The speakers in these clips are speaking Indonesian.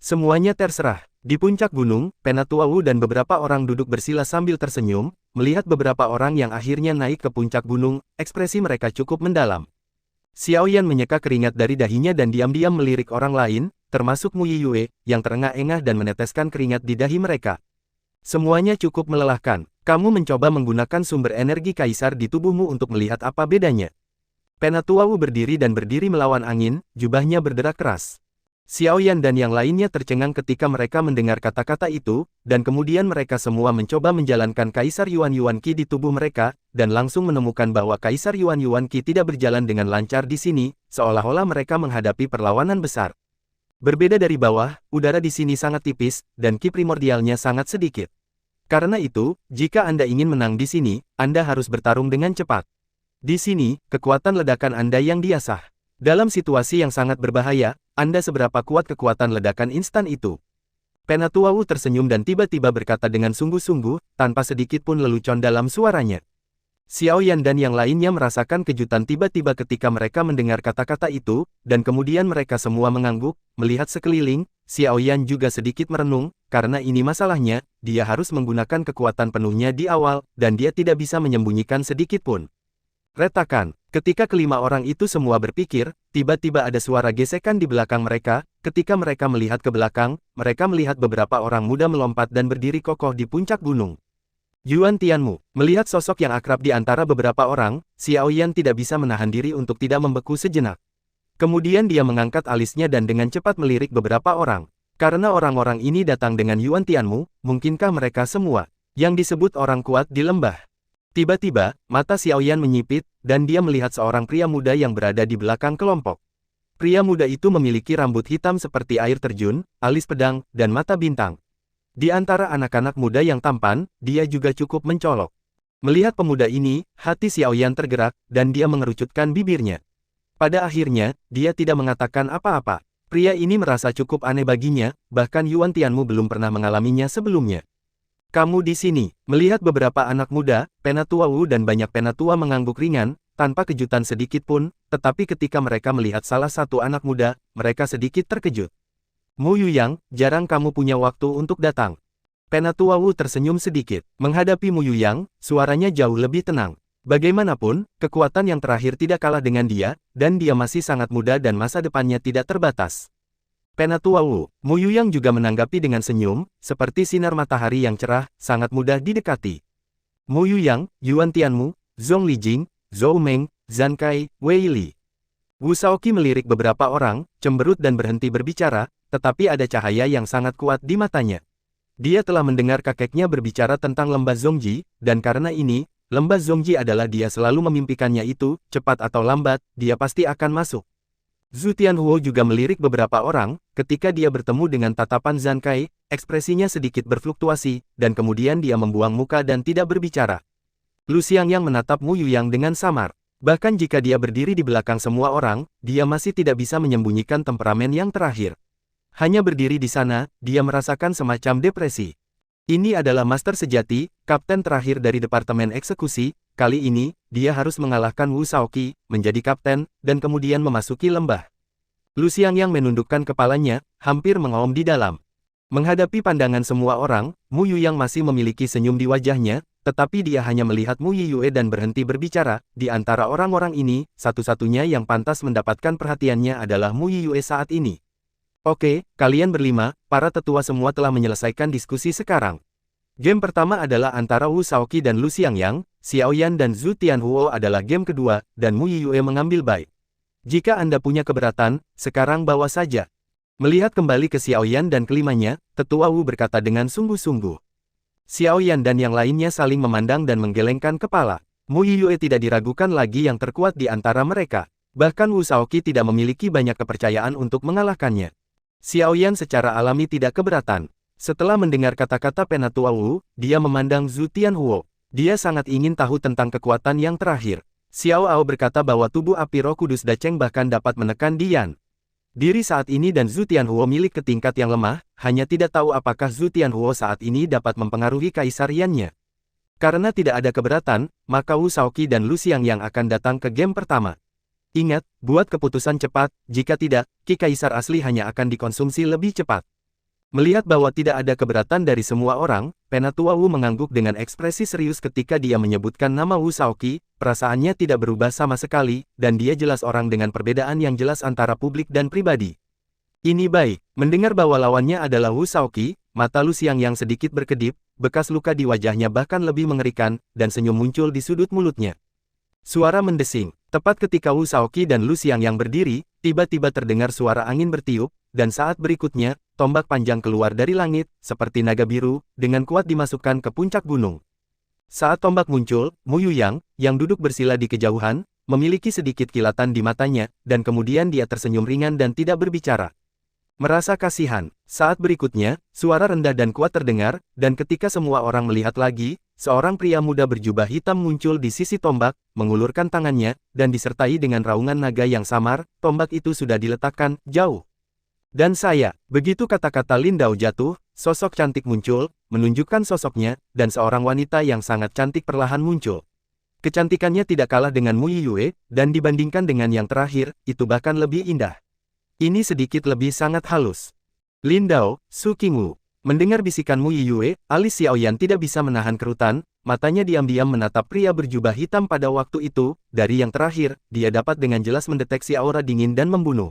Semuanya terserah. Di puncak gunung, Penatua Wu dan beberapa orang duduk bersila sambil tersenyum, melihat beberapa orang yang akhirnya naik ke puncak gunung, ekspresi mereka cukup mendalam. Xiao Yan menyeka keringat dari dahinya dan diam-diam melirik orang lain, termasuk Mu Yiyue, yang terengah-engah dan meneteskan keringat di dahi mereka. Semuanya cukup melelahkan. Kamu mencoba menggunakan sumber energi kaisar di tubuhmu untuk melihat apa bedanya. Penatua Wu berdiri dan berdiri melawan angin, jubahnya berderak keras. Xiao Yan dan yang lainnya tercengang ketika mereka mendengar kata-kata itu, dan kemudian mereka semua mencoba menjalankan Kaisar Yuan Yuan Qi di tubuh mereka, dan langsung menemukan bahwa Kaisar Yuan Yuan Qi tidak berjalan dengan lancar di sini, seolah-olah mereka menghadapi perlawanan besar. Berbeda dari bawah, udara di sini sangat tipis, dan Qi primordialnya sangat sedikit. Karena itu, jika Anda ingin menang di sini, Anda harus bertarung dengan cepat. Di sini, kekuatan ledakan Anda yang diasah. Dalam situasi yang sangat berbahaya, Anda seberapa kuat kekuatan ledakan instan itu? Penatua Wu tersenyum dan tiba-tiba berkata dengan sungguh-sungguh, tanpa sedikit pun lelucon dalam suaranya. Xiao Yan dan yang lainnya merasakan kejutan tiba-tiba ketika mereka mendengar kata-kata itu, dan kemudian mereka semua mengangguk, melihat sekeliling. Xiao Yan juga sedikit merenung, karena ini masalahnya, dia harus menggunakan kekuatan penuhnya di awal, dan dia tidak bisa menyembunyikan sedikit pun. Retakan. Ketika kelima orang itu semua berpikir, tiba-tiba ada suara gesekan di belakang mereka. Ketika mereka melihat ke belakang, mereka melihat beberapa orang muda melompat dan berdiri kokoh di puncak gunung. Yuan Tianmu, melihat sosok yang akrab di antara beberapa orang, Xiao Yan tidak bisa menahan diri untuk tidak membeku sejenak. Kemudian dia mengangkat alisnya dan dengan cepat melirik beberapa orang. Karena orang-orang ini datang dengan Yuan Tianmu, mungkinkah mereka semua yang disebut orang kuat di lembah? Tiba-tiba, mata Xiao Yan menyipit, dan dia melihat seorang pria muda yang berada di belakang kelompok. Pria muda itu memiliki rambut hitam seperti air terjun, alis pedang, dan mata bintang. Di antara anak-anak muda yang tampan, dia juga cukup mencolok. Melihat pemuda ini, hati Xiao Yan tergerak, dan dia mengerucutkan bibirnya. Pada akhirnya, dia tidak mengatakan apa-apa. Pria ini merasa cukup aneh baginya, bahkan Yuan Tianmu belum pernah mengalaminya sebelumnya. Kamu di sini, melihat beberapa anak muda, Penatua Wu dan banyak penatua mengangguk ringan, tanpa kejutan sedikit pun, tetapi ketika mereka melihat salah satu anak muda, mereka sedikit terkejut. Mu Yuyang, jarang kamu punya waktu untuk datang. Penatua Wu tersenyum sedikit. Menghadapi Mu Yuyang, suaranya jauh lebih tenang. Bagaimanapun, kekuatan yang terakhir tidak kalah dengan dia, dan dia masih sangat muda dan masa depannya tidak terbatas. Penatua Wu, Mu Yuyang juga menanggapi dengan senyum, seperti sinar matahari yang cerah, sangat mudah didekati. Mu Yuyang, Yuan Tianmu, Zhong Lijing, Zhou Meng, Zhan Kai, Wei Li. Wu Shaoqi melirik beberapa orang, cemberut dan berhenti berbicara, tetapi ada cahaya yang sangat kuat di matanya. Dia telah mendengar kakeknya berbicara tentang lembah Zhongji, dan karena ini, lembah Zhongji adalah dia selalu memimpikannya itu, cepat atau lambat, dia pasti akan masuk. Zhu Tianhuo juga melirik beberapa orang, ketika dia bertemu dengan tatapan Zhan Kai, ekspresinya sedikit berfluktuasi, dan kemudian dia membuang muka dan tidak berbicara. Lu Xiangyang menatap Mu Yuyang dengan samar. Bahkan jika dia berdiri di belakang semua orang, dia masih tidak bisa menyembunyikan temperamen yang terakhir. Hanya berdiri di sana, dia merasakan semacam depresi. Ini adalah master sejati, kapten terakhir dari Departemen Eksekusi. Kali ini, dia harus mengalahkan Wu Shaoqi, menjadi kapten, dan kemudian memasuki lembah. Lu Xiangyang menundukkan kepalanya, hampir mengaum di dalam. Menghadapi pandangan semua orang, Mu Yuyang masih memiliki senyum di wajahnya, tetapi dia hanya melihat Mu Yiyue dan berhenti berbicara. Di antara orang-orang ini, satu-satunya yang pantas mendapatkan perhatiannya adalah Mu Yiyue saat ini. Oke, kalian berlima, para tetua semua telah menyelesaikan diskusi sekarang. Game pertama adalah antara Wu Shaoqi dan Lu Xiangyang, Xiao Yan dan Zhu Tianhuo adalah game kedua, dan Mu Yiyue mengambil bait. Jika Anda punya keberatan, sekarang bawa saja. Melihat kembali ke Xiao Yan dan kelimanya, tetua Wu berkata dengan sungguh-sungguh. Xiao Yan dan yang lainnya saling memandang dan menggelengkan kepala. Mu Yiyue tidak diragukan lagi yang terkuat di antara mereka. Bahkan Wu Shaoqi tidak memiliki banyak kepercayaan untuk mengalahkannya. Xiao Yan secara alami tidak keberatan. Setelah mendengar kata-kata Penatua Wu, dia memandang Zhu Tianhuo. Dia sangat ingin tahu tentang kekuatan yang terakhir. Xiao Ao berkata bahwa tubuh api Roh Kudus Dacheng bahkan dapat menekan Dian. Diri saat ini dan Zhu Tianhuo milik ke tingkat yang lemah, hanya tidak tahu apakah Zhu Tianhuo saat ini dapat mempengaruhi Kaisar Yannya. Karena tidak ada keberatan, maka Wu Shaoqi dan Lu Xiangyang akan datang ke game pertama. Ingat, buat keputusan cepat, jika tidak, Ki Kaisar asli hanya akan dikonsumsi lebih cepat. Melihat bahwa tidak ada keberatan dari semua orang, Penatua Wu mengangguk dengan ekspresi serius ketika dia menyebutkan nama Wu Shaoqi. Perasaannya tidak berubah sama sekali, dan dia jelas orang dengan perbedaan yang jelas antara publik dan pribadi. Ini baik. Mendengar bahwa lawannya adalah Wu Shaoqi, mata Lu Xiangyang sedikit berkedip, bekas luka di wajahnya bahkan lebih mengerikan, dan senyum muncul di sudut mulutnya. Suara mendesing. Tepat ketika Wu Shaoqi dan Lu Xiangyang berdiri, tiba-tiba terdengar suara angin bertiup, dan saat berikutnya, tombak panjang keluar dari langit, seperti naga biru, dengan kuat dimasukkan ke puncak gunung. Saat tombak muncul, Mu Yuyang, yang duduk bersila di kejauhan, memiliki sedikit kilatan di matanya, dan kemudian dia tersenyum ringan dan tidak berbicara. Merasa kasihan. Saat berikutnya, suara rendah dan kuat terdengar, dan ketika semua orang melihat lagi, seorang pria muda berjubah hitam muncul di sisi tombak, mengulurkan tangannya, dan disertai dengan raungan naga yang samar, tombak itu sudah diletakkan jauh. Dan saya, begitu kata-kata Lin Dao jatuh, sosok cantik muncul, menunjukkan sosoknya, dan seorang wanita yang sangat cantik perlahan muncul. Kecantikannya tidak kalah dengan Mu Yiyue, dan dibandingkan dengan yang terakhir, itu bahkan lebih indah. Ini sedikit lebih sangat halus. Lin Dao, Su Qingwu. Mendengar bisikan Mu Yiyue, alis Xiaoyan tidak bisa menahan kerutan, matanya diam-diam menatap pria berjubah hitam pada waktu itu. Dari yang terakhir, dia dapat dengan jelas mendeteksi aura dingin dan membunuh.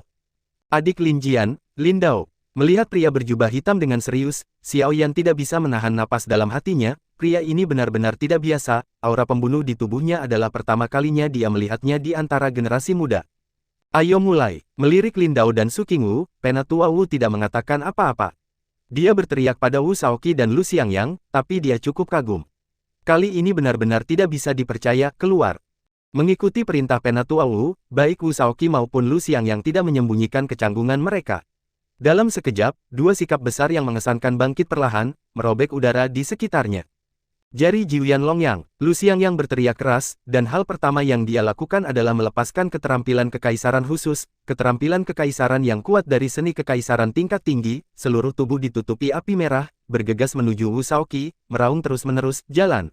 Adik Lin Jian, Lin Dao. Melihat pria berjubah hitam dengan serius, Xiaoyan tidak bisa menahan napas dalam hatinya. Pria ini benar-benar tidak biasa, aura pembunuh di tubuhnya adalah pertama kalinya dia melihatnya di antara generasi muda. Ayo mulai. Melirik Lin Dao dan Su Qingwu, Penatua Wu tidak mengatakan apa-apa. Dia berteriak pada Wu Shaoqi dan Lu Xiangyang, tapi dia cukup kagum. Kali ini benar-benar tidak bisa dipercaya, keluar. Mengikuti perintah Penatua Wu, baik Wu Shaoqi maupun Lu Xiangyang tidak menyembunyikan kecanggungan mereka. Dalam sekejap, dua sikap besar yang mengesankan bangkit perlahan, merobek udara di sekitarnya. Jari Jiuyan Longyang, Lu Xiangyang berteriak keras, dan hal pertama yang dia lakukan adalah melepaskan keterampilan kekaisaran khusus, keterampilan kekaisaran yang kuat dari seni kekaisaran tingkat tinggi, seluruh tubuh ditutupi api merah, bergegas menuju Wu Shaoqi, meraung terus-menerus, jalan.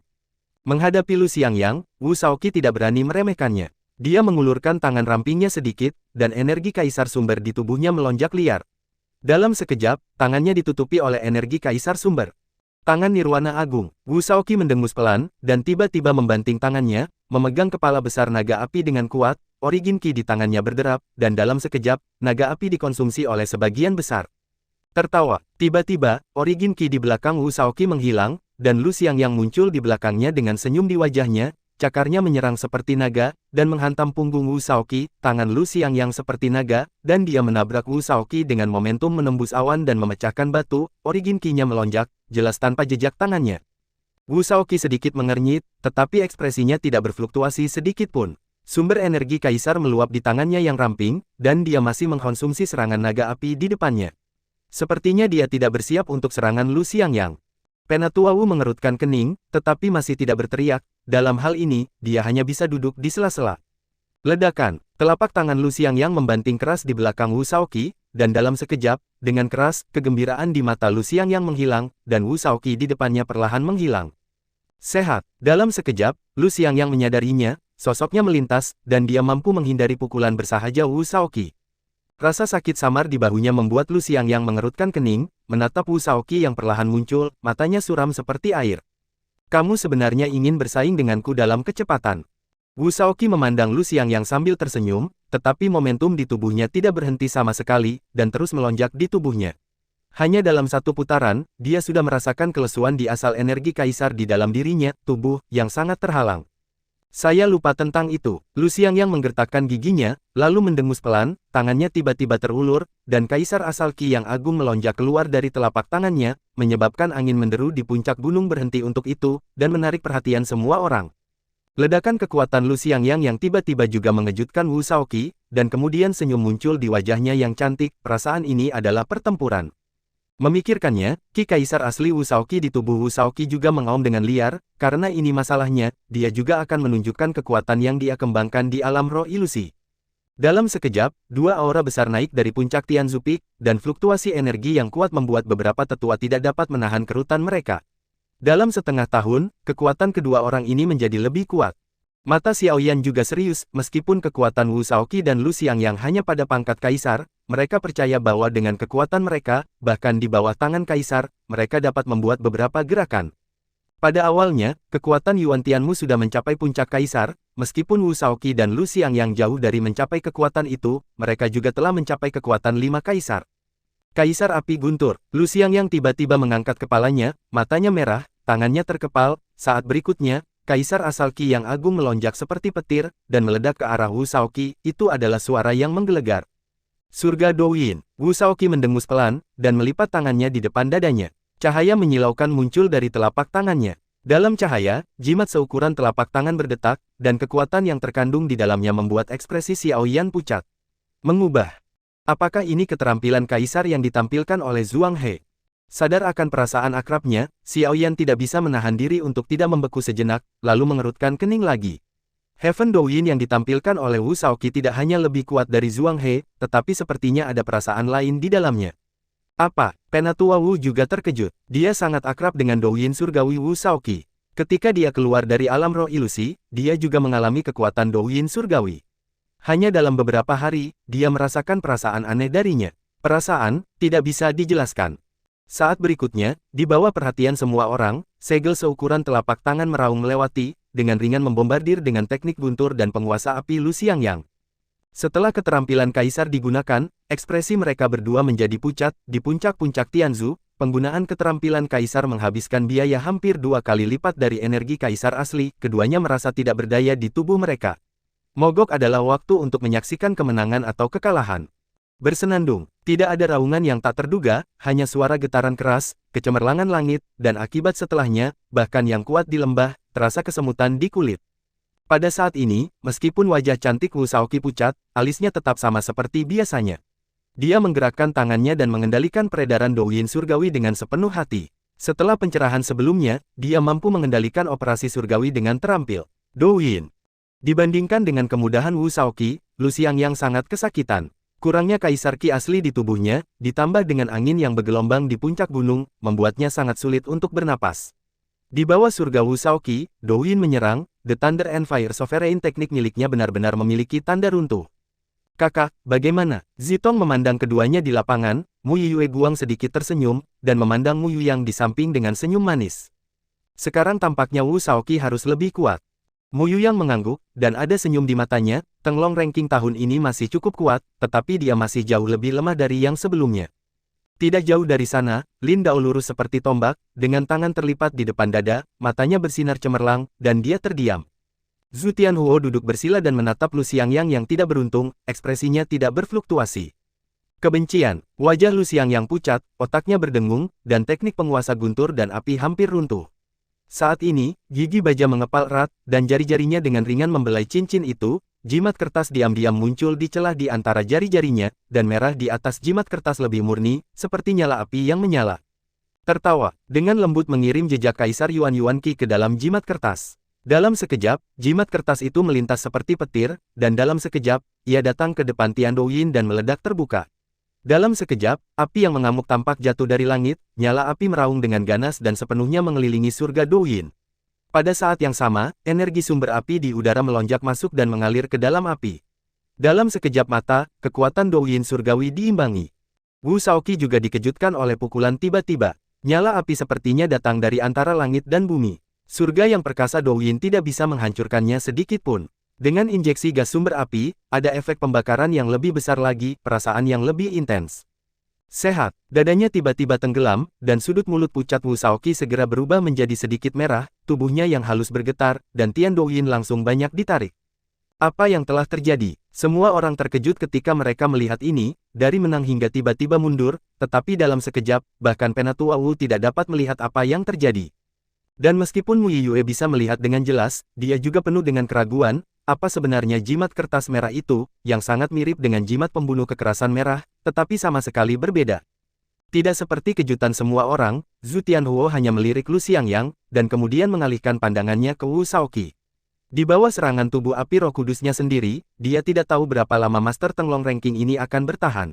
Menghadapi Lu Xiangyang, Wu Shaoqi tidak berani meremehkannya. Dia mengulurkan tangan rampingnya sedikit, dan energi kaisar sumber di tubuhnya melonjak liar. Dalam sekejap, tangannya ditutupi oleh energi kaisar sumber. Tangan Nirwana Agung. Wu Shaoqi mendengus pelan, dan tiba-tiba membanting tangannya, memegang kepala besar naga api dengan kuat, origin ki di tangannya berderap, dan dalam sekejap, naga api dikonsumsi oleh sebagian besar. Tertawa, tiba-tiba, origin ki di belakang Wu Shaoqi menghilang, dan Lu Xiangyang muncul di belakangnya dengan senyum di wajahnya, cakarnya menyerang seperti naga, dan menghantam punggung Wu Shaoqi, tangan Lu Xiangyang seperti naga, dan dia menabrak Wu Shaoqi dengan momentum menembus awan dan memecahkan batu, origin ki-nya melonjak, jelas tanpa jejak tangannya. Wu Shaoqi sedikit mengernyit, tetapi ekspresinya tidak berfluktuasi sedikit pun. Sumber energi kaisar meluap di tangannya yang ramping, dan dia masih mengkonsumsi serangan naga api di depannya. Sepertinya dia tidak bersiap untuk serangan Lu Xiangyang. Penatua Wu mengerutkan kening, tetapi masih tidak berteriak. Dalam hal ini, dia hanya bisa duduk di sela-sela. Ledakan. Telapak tangan Lu Xiangyang membanting keras di belakang Wu Shaoqi, dan dalam sekejap, dengan keras, kegembiraan di mata Lu Xiangyang menghilang, dan Wu Shaoqi di depannya perlahan menghilang. Sehat. Dalam sekejap, Lu Xiangyang menyadarinya, sosoknya melintas, dan dia mampu menghindari pukulan bersahaja Wu Shaoqi. Rasa sakit samar di bahunya membuat Lu Xiangyang mengerutkan kening, menatap Wu Shaoqi yang perlahan muncul, matanya suram seperti air. Kamu sebenarnya ingin bersaing denganku dalam kecepatan. Wu Shaoqi memandang Lu Xiangyang sambil tersenyum, tetapi momentum di tubuhnya tidak berhenti sama sekali, dan terus melonjak di tubuhnya. Hanya dalam satu putaran, dia sudah merasakan kelesuan di asal energi kaisar di dalam dirinya, tubuh yang sangat terhalang. Saya lupa tentang itu. Lu Xiangyang menggertakkan giginya, lalu mendengus pelan, tangannya tiba-tiba terulur, dan kaisar asal Qi yang agung melonjak keluar dari telapak tangannya, menyebabkan angin menderu di puncak gunung berhenti untuk itu, dan menarik perhatian semua orang. Ledakan kekuatan Lu Xiangyang yang tiba-tiba juga mengejutkan Wu Shaoqi, dan kemudian senyum muncul di wajahnya yang cantik, perasaan ini adalah pertempuran. Memikirkannya, Ki Kaisar asli Wu Shaoqi di tubuh Wu Shaoqi juga mengaum dengan liar, karena ini masalahnya, dia juga akan menunjukkan kekuatan yang dia kembangkan di alam roh ilusi. Dalam sekejap, dua aura besar naik dari puncak Tianzu Peak, dan fluktuasi energi yang kuat membuat beberapa tetua tidak dapat menahan kerutan mereka. Dalam setengah tahun, kekuatan kedua orang ini menjadi lebih kuat. Mata Xiaoyan juga serius, meskipun kekuatan Wu Shaoqi dan Lu Xiangyang hanya pada pangkat kaisar, mereka percaya bahwa dengan kekuatan mereka, bahkan di bawah tangan kaisar, mereka dapat membuat beberapa gerakan. Pada awalnya, kekuatan Yuan Tianmu sudah mencapai puncak kaisar, meskipun Wu Shaoqi dan Lu Xiang yang jauh dari mencapai kekuatan itu, mereka juga telah mencapai kekuatan 5 kaisar. Kaisar Api Guntur, Lu Xiang yang tiba-tiba mengangkat kepalanya, matanya merah, tangannya terkepal, saat berikutnya, Kaisar asal Qi yang agung melonjak seperti petir, dan meledak ke arah Wu Shaoqi, itu adalah suara yang menggelegar. Surga Douyin, Wu Shaoqi mendengus pelan, dan melipat tangannya di depan dadanya. Cahaya menyilaukan muncul dari telapak tangannya. Dalam cahaya, jimat seukuran telapak tangan berdetak, dan kekuatan yang terkandung di dalamnya membuat ekspresi Xiao Yan pucat. Mengubah. Apakah ini keterampilan kaisar yang ditampilkan oleh Zhuang He? Sadar akan perasaan akrabnya, Xiao Yan tidak bisa menahan diri untuk tidak membeku sejenak, lalu mengerutkan kening lagi. Heaven Douyin yang ditampilkan oleh Wu Shaoqi tidak hanya lebih kuat dari Zhuang He, tetapi sepertinya ada perasaan lain di dalamnya. Apa? Penatua Wu juga terkejut. Dia sangat akrab dengan Douyin surgawi Wu Shaoqi. Ketika dia keluar dari alam roh ilusi, dia juga mengalami kekuatan Douyin surgawi. Hanya dalam beberapa hari, dia merasakan perasaan aneh darinya. Perasaan, tidak bisa dijelaskan. Saat berikutnya, di bawah perhatian semua orang, segel seukuran telapak tangan meraung melewati, dengan ringan membombardir dengan teknik guntur dan penguasa api Lu Xiangyang. Setelah keterampilan kaisar digunakan, ekspresi mereka berdua menjadi pucat. Di puncak-puncak Tianzu, penggunaan keterampilan kaisar menghabiskan biaya hampir 2 kali lipat dari energi kaisar asli, keduanya merasa tidak berdaya di tubuh mereka. Mogok adalah waktu untuk menyaksikan kemenangan atau kekalahan. Bersenandung, tidak ada raungan yang tak terduga, hanya suara getaran keras, kecemerlangan langit, dan akibat setelahnya, bahkan yang kuat di lembah, terasa kesemutan di kulit. Pada saat ini, meskipun wajah cantik Wu Shaoqi pucat, alisnya tetap sama seperti biasanya. Dia menggerakkan tangannya dan mengendalikan peredaran Douyin surgawi dengan sepenuh hati. Setelah pencerahan sebelumnya, dia mampu mengendalikan operasi surgawi dengan terampil. Douyin. Dibandingkan dengan kemudahan Wu Shaoqi, Lu Xiangyang sangat kesakitan. Kurangnya kaisar Qi asli di tubuhnya, ditambah dengan angin yang bergelombang di puncak gunung, membuatnya sangat sulit untuk bernapas. Di bawah surga Wu Shaoqi, Douyin menyerang, The Thunder and Fire Sovereign teknik miliknya benar-benar memiliki tanda runtuh. Kakak, bagaimana? Zitong memandang keduanya di lapangan, Mu Yue Guang sedikit tersenyum, dan memandang Mu Yuyang di samping dengan senyum manis. Sekarang tampaknya Wu Shaoqi harus lebih kuat. Mu Yuyang mengangguk, dan ada senyum di matanya. Tenglong ranking tahun ini masih cukup kuat, tetapi dia masih jauh lebih lemah dari yang sebelumnya. Tidak jauh dari sana, Lin Dao lurus seperti tombak, dengan tangan terlipat di depan dada, matanya bersinar cemerlang, dan dia terdiam. Zhu Tianhuo duduk bersila dan menatap Lu Xiangyang yang tidak beruntung, ekspresinya tidak berfluktuasi. Kebencian, wajah Lu Xiangyang pucat, otaknya berdengung, dan teknik penguasa guntur dan api hampir runtuh. Saat ini, gigi baja mengepal erat, dan jari-jarinya dengan ringan membelai cincin itu. Jimat kertas diam-diam muncul di celah di antara jari-jarinya, dan merah di atas jimat kertas lebih murni, seperti nyala api yang menyala. Tertawa, dengan lembut mengirim jejak Kaisar Yuan Qi ke dalam jimat kertas. Dalam sekejap, jimat kertas itu melintas seperti petir, dan dalam sekejap, ia datang ke depan Tian Douyin dan meledak terbuka. Dalam sekejap, api yang mengamuk tampak jatuh dari langit, nyala api meraung dengan ganas dan sepenuhnya mengelilingi surga Douyin. Pada saat yang sama, energi sumber api di udara melonjak masuk dan mengalir ke dalam api. Dalam sekejap mata, kekuatan Douyin surgawi diimbangi. Wu Shaoqi juga dikejutkan oleh pukulan tiba-tiba. Nyala api sepertinya datang dari antara langit dan bumi. Surga yang perkasa Douyin tidak bisa menghancurkannya sedikit pun. Dengan injeksi gas sumber api, ada efek pembakaran yang lebih besar lagi, perasaan yang lebih intens. Sehat, dadanya tiba-tiba tenggelam, dan sudut mulut pucat Wu Shaoqi segera berubah menjadi sedikit merah, tubuhnya yang halus bergetar, dan Tian Douyin langsung banyak ditarik. Apa yang telah terjadi? Semua orang terkejut ketika mereka melihat ini, dari menang hingga tiba-tiba mundur, tetapi dalam sekejap, bahkan Penatua Wu tidak dapat melihat apa yang terjadi. Dan meskipun Mu Yue bisa melihat dengan jelas, dia juga penuh dengan keraguan. Apa sebenarnya jimat kertas merah itu, yang sangat mirip dengan jimat pembunuh kekerasan merah, tetapi sama sekali berbeda. Tidak seperti kejutan semua orang, Zhu Tianhuo hanya melirik Lu Xiangyang, dan kemudian mengalihkan pandangannya ke Wu Shaoqi. Di bawah serangan tubuh api roh kudusnya sendiri, dia tidak tahu berapa lama Master Tenglong Ranking ini akan bertahan.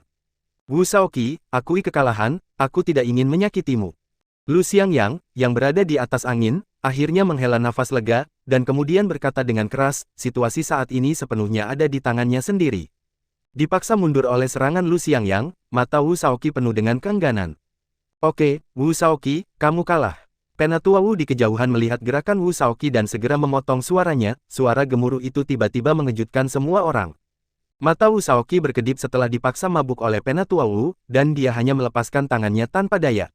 Wu Shaoqi, akui kekalahan, aku tidak ingin menyakitimu. Lu Xiangyang, yang berada di atas angin, akhirnya menghela nafas lega, dan kemudian berkata dengan keras, situasi saat ini sepenuhnya ada di tangannya sendiri. Dipaksa mundur oleh serangan Lu Xiangyang, mata Wu Shaoqi penuh dengan keengganan. Oke, Wu Shaoqi, kamu kalah. Penatua Wu di kejauhan melihat gerakan Wu Shaoqi dan segera memotong suaranya. Suara gemuruh itu tiba-tiba mengejutkan semua orang. Mata Wu Shaoqi berkedip setelah dipaksa mabuk oleh Penatua Wu, dan dia hanya melepaskan tangannya tanpa daya.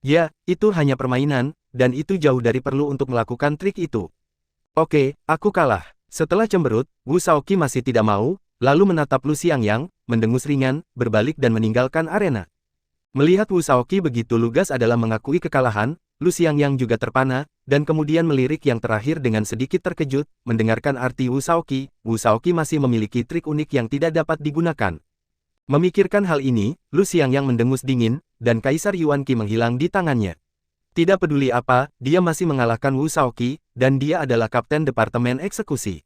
Ya, itu hanya permainan, dan itu jauh dari perlu untuk melakukan trik itu. Oke, aku kalah. Setelah cemberut, Wu Shaoqi masih tidak mau, lalu menatap Lu Xiangyang, mendengus ringan, berbalik dan meninggalkan arena. Melihat Wu Shaoqi begitu lugas adalah mengakui kekalahan, Lu Xiangyang juga terpana, dan kemudian melirik yang terakhir dengan sedikit terkejut, mendengarkan arti Wu Shaoqi masih memiliki trik unik yang tidak dapat digunakan. Memikirkan hal ini, Lu Xiangyang mendengus dingin, dan Kaisar Yuan Qi menghilang di tangannya. Tidak peduli apa, dia masih mengalahkan Wu Shaoqi, dan dia adalah Kapten Departemen Eksekusi.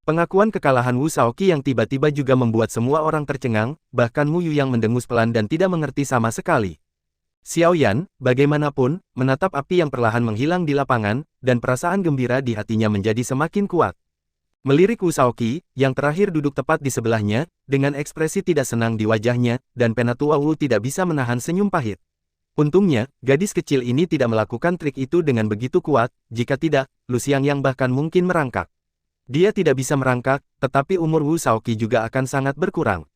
Pengakuan kekalahan Wu Shaoqi yang tiba-tiba juga membuat semua orang tercengang, bahkan Mu Yu yang mendengus pelan dan tidak mengerti sama sekali. Xiao Yan, bagaimanapun, menatap api yang perlahan menghilang di lapangan, dan perasaan gembira di hatinya menjadi semakin kuat. Melirik Wu Shaoqi, yang terakhir duduk tepat di sebelahnya, dengan ekspresi tidak senang di wajahnya, dan Penatua Wu tidak bisa menahan senyum pahit. Untungnya, gadis kecil ini tidak melakukan trik itu dengan begitu kuat, jika tidak, Lu Xiangyang bahkan mungkin merangkak. Dia tidak bisa merangkak, tetapi umur Wu Shaoqi juga akan sangat berkurang.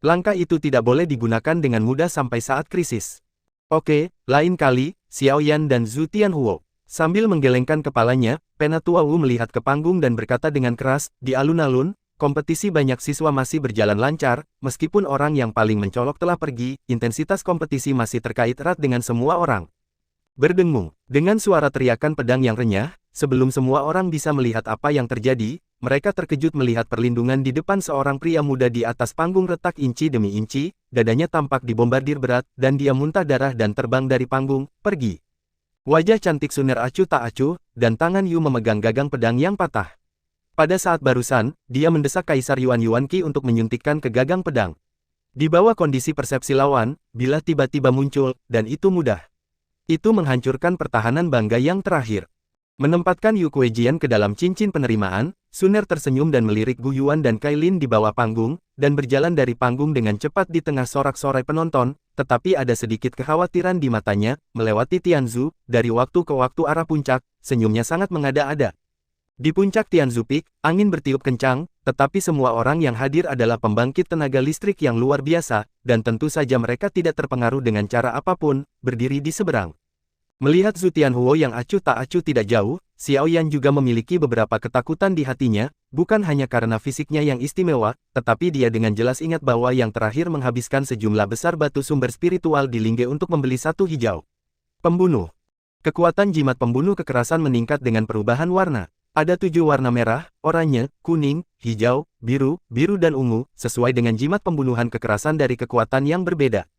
Langkah itu tidak boleh digunakan dengan mudah sampai saat krisis. Oke, lain kali, Xiao Yan dan Zhu Tianhuo. Sambil menggelengkan kepalanya, Penatua Wu melihat ke panggung dan berkata dengan keras, di alun-alun, kompetisi banyak siswa masih berjalan lancar, meskipun orang yang paling mencolok telah pergi, intensitas kompetisi masih terkait erat dengan semua orang. Berdengung, dengan suara teriakan pedang yang renyah, sebelum semua orang bisa melihat apa yang terjadi, mereka terkejut melihat perlindungan di depan seorang pria muda di atas panggung retak inci demi inci, dadanya tampak dibombardir berat, dan dia muntah darah dan terbang dari panggung, pergi. Wajah cantik Suner acuh tak acuh, dan tangan Yu memegang gagang pedang yang patah. Pada saat barusan, dia mendesak Kaisar Yuan Qi untuk menyuntikkan ke gagang pedang. Di bawah kondisi persepsi lawan, bila tiba-tiba muncul, dan itu mudah. Itu menghancurkan pertahanan bangga yang terakhir. Menempatkan Yu Kuejian ke dalam cincin penerimaan, Suner tersenyum dan melirik Gu Yuan dan Kailin di bawah panggung, dan berjalan dari panggung dengan cepat di tengah sorak-sorai penonton, tetapi ada sedikit kekhawatiran di matanya, melewati Tianzu, dari waktu ke waktu arah puncak, senyumnya sangat mengada-ada. Di puncak Tianzu Peak, angin bertiup kencang, tetapi semua orang yang hadir adalah pembangkit tenaga listrik yang luar biasa, dan tentu saja mereka tidak terpengaruh dengan cara apapun, berdiri di seberang. Melihat Zhu Tianhuo yang acuh tak acuh tidak jauh, Xiao Yan juga memiliki beberapa ketakutan di hatinya, bukan hanya karena fisiknya yang istimewa, tetapi dia dengan jelas ingat bahwa yang terakhir menghabiskan sejumlah besar batu sumber spiritual di Lingge untuk membeli satu hijau. Pembunuh. Kekuatan jimat pembunuh kekerasan meningkat dengan perubahan warna. Ada 7 warna merah, oranye, kuning, hijau, biru, dan ungu, sesuai dengan jimat pembunuhan kekerasan dari kekuatan yang berbeda.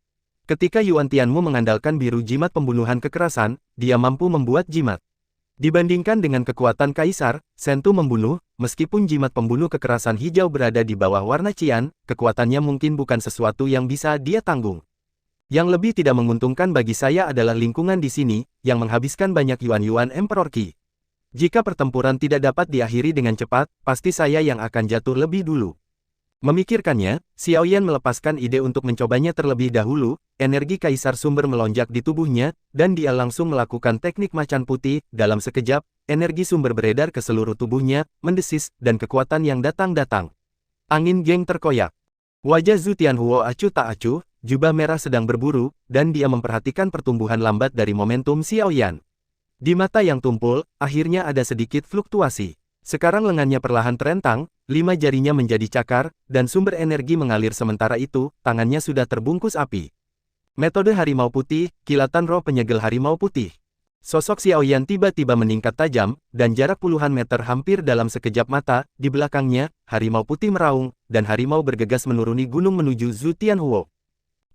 Ketika Yuan Tianmu mengandalkan biru jimat pembunuhan kekerasan, dia mampu membuat jimat. Dibandingkan dengan kekuatan Kaisar, Sentu membunuh, meskipun jimat pembunuh kekerasan hijau berada di bawah warna Qian, kekuatannya mungkin bukan sesuatu yang bisa dia tanggung. Yang lebih tidak menguntungkan bagi saya adalah lingkungan di sini, yang menghabiskan banyak Yuan Emperor Qi. Jika pertempuran tidak dapat diakhiri dengan cepat, pasti saya yang akan jatuh lebih dulu. Memikirkannya, Xiao Yan melepaskan ide untuk mencobanya terlebih dahulu, energi Kaisar sumber melonjak di tubuhnya, dan dia langsung melakukan teknik macan putih. Dalam sekejap, energi sumber beredar ke seluruh tubuhnya, mendesis, dan kekuatan yang datang-datang. Angin geng terkoyak. Wajah Zhu Tianhuo acuh tak acuh, jubah merah sedang berburu, dan dia memperhatikan pertumbuhan lambat dari momentum Xiao Yan. Di mata yang tumpul, akhirnya ada sedikit fluktuasi. Sekarang lengannya perlahan terentang, 5 jarinya menjadi cakar, dan sumber energi mengalir sementara itu, tangannya sudah terbungkus api. Metode harimau putih, kilatan roh penyegel harimau putih. Sosok Xiao Yan tiba-tiba meningkat tajam, dan jarak puluhan meter hampir dalam sekejap mata, di belakangnya, harimau putih meraung, dan harimau bergegas menuruni gunung menuju Zhu Tianhuo.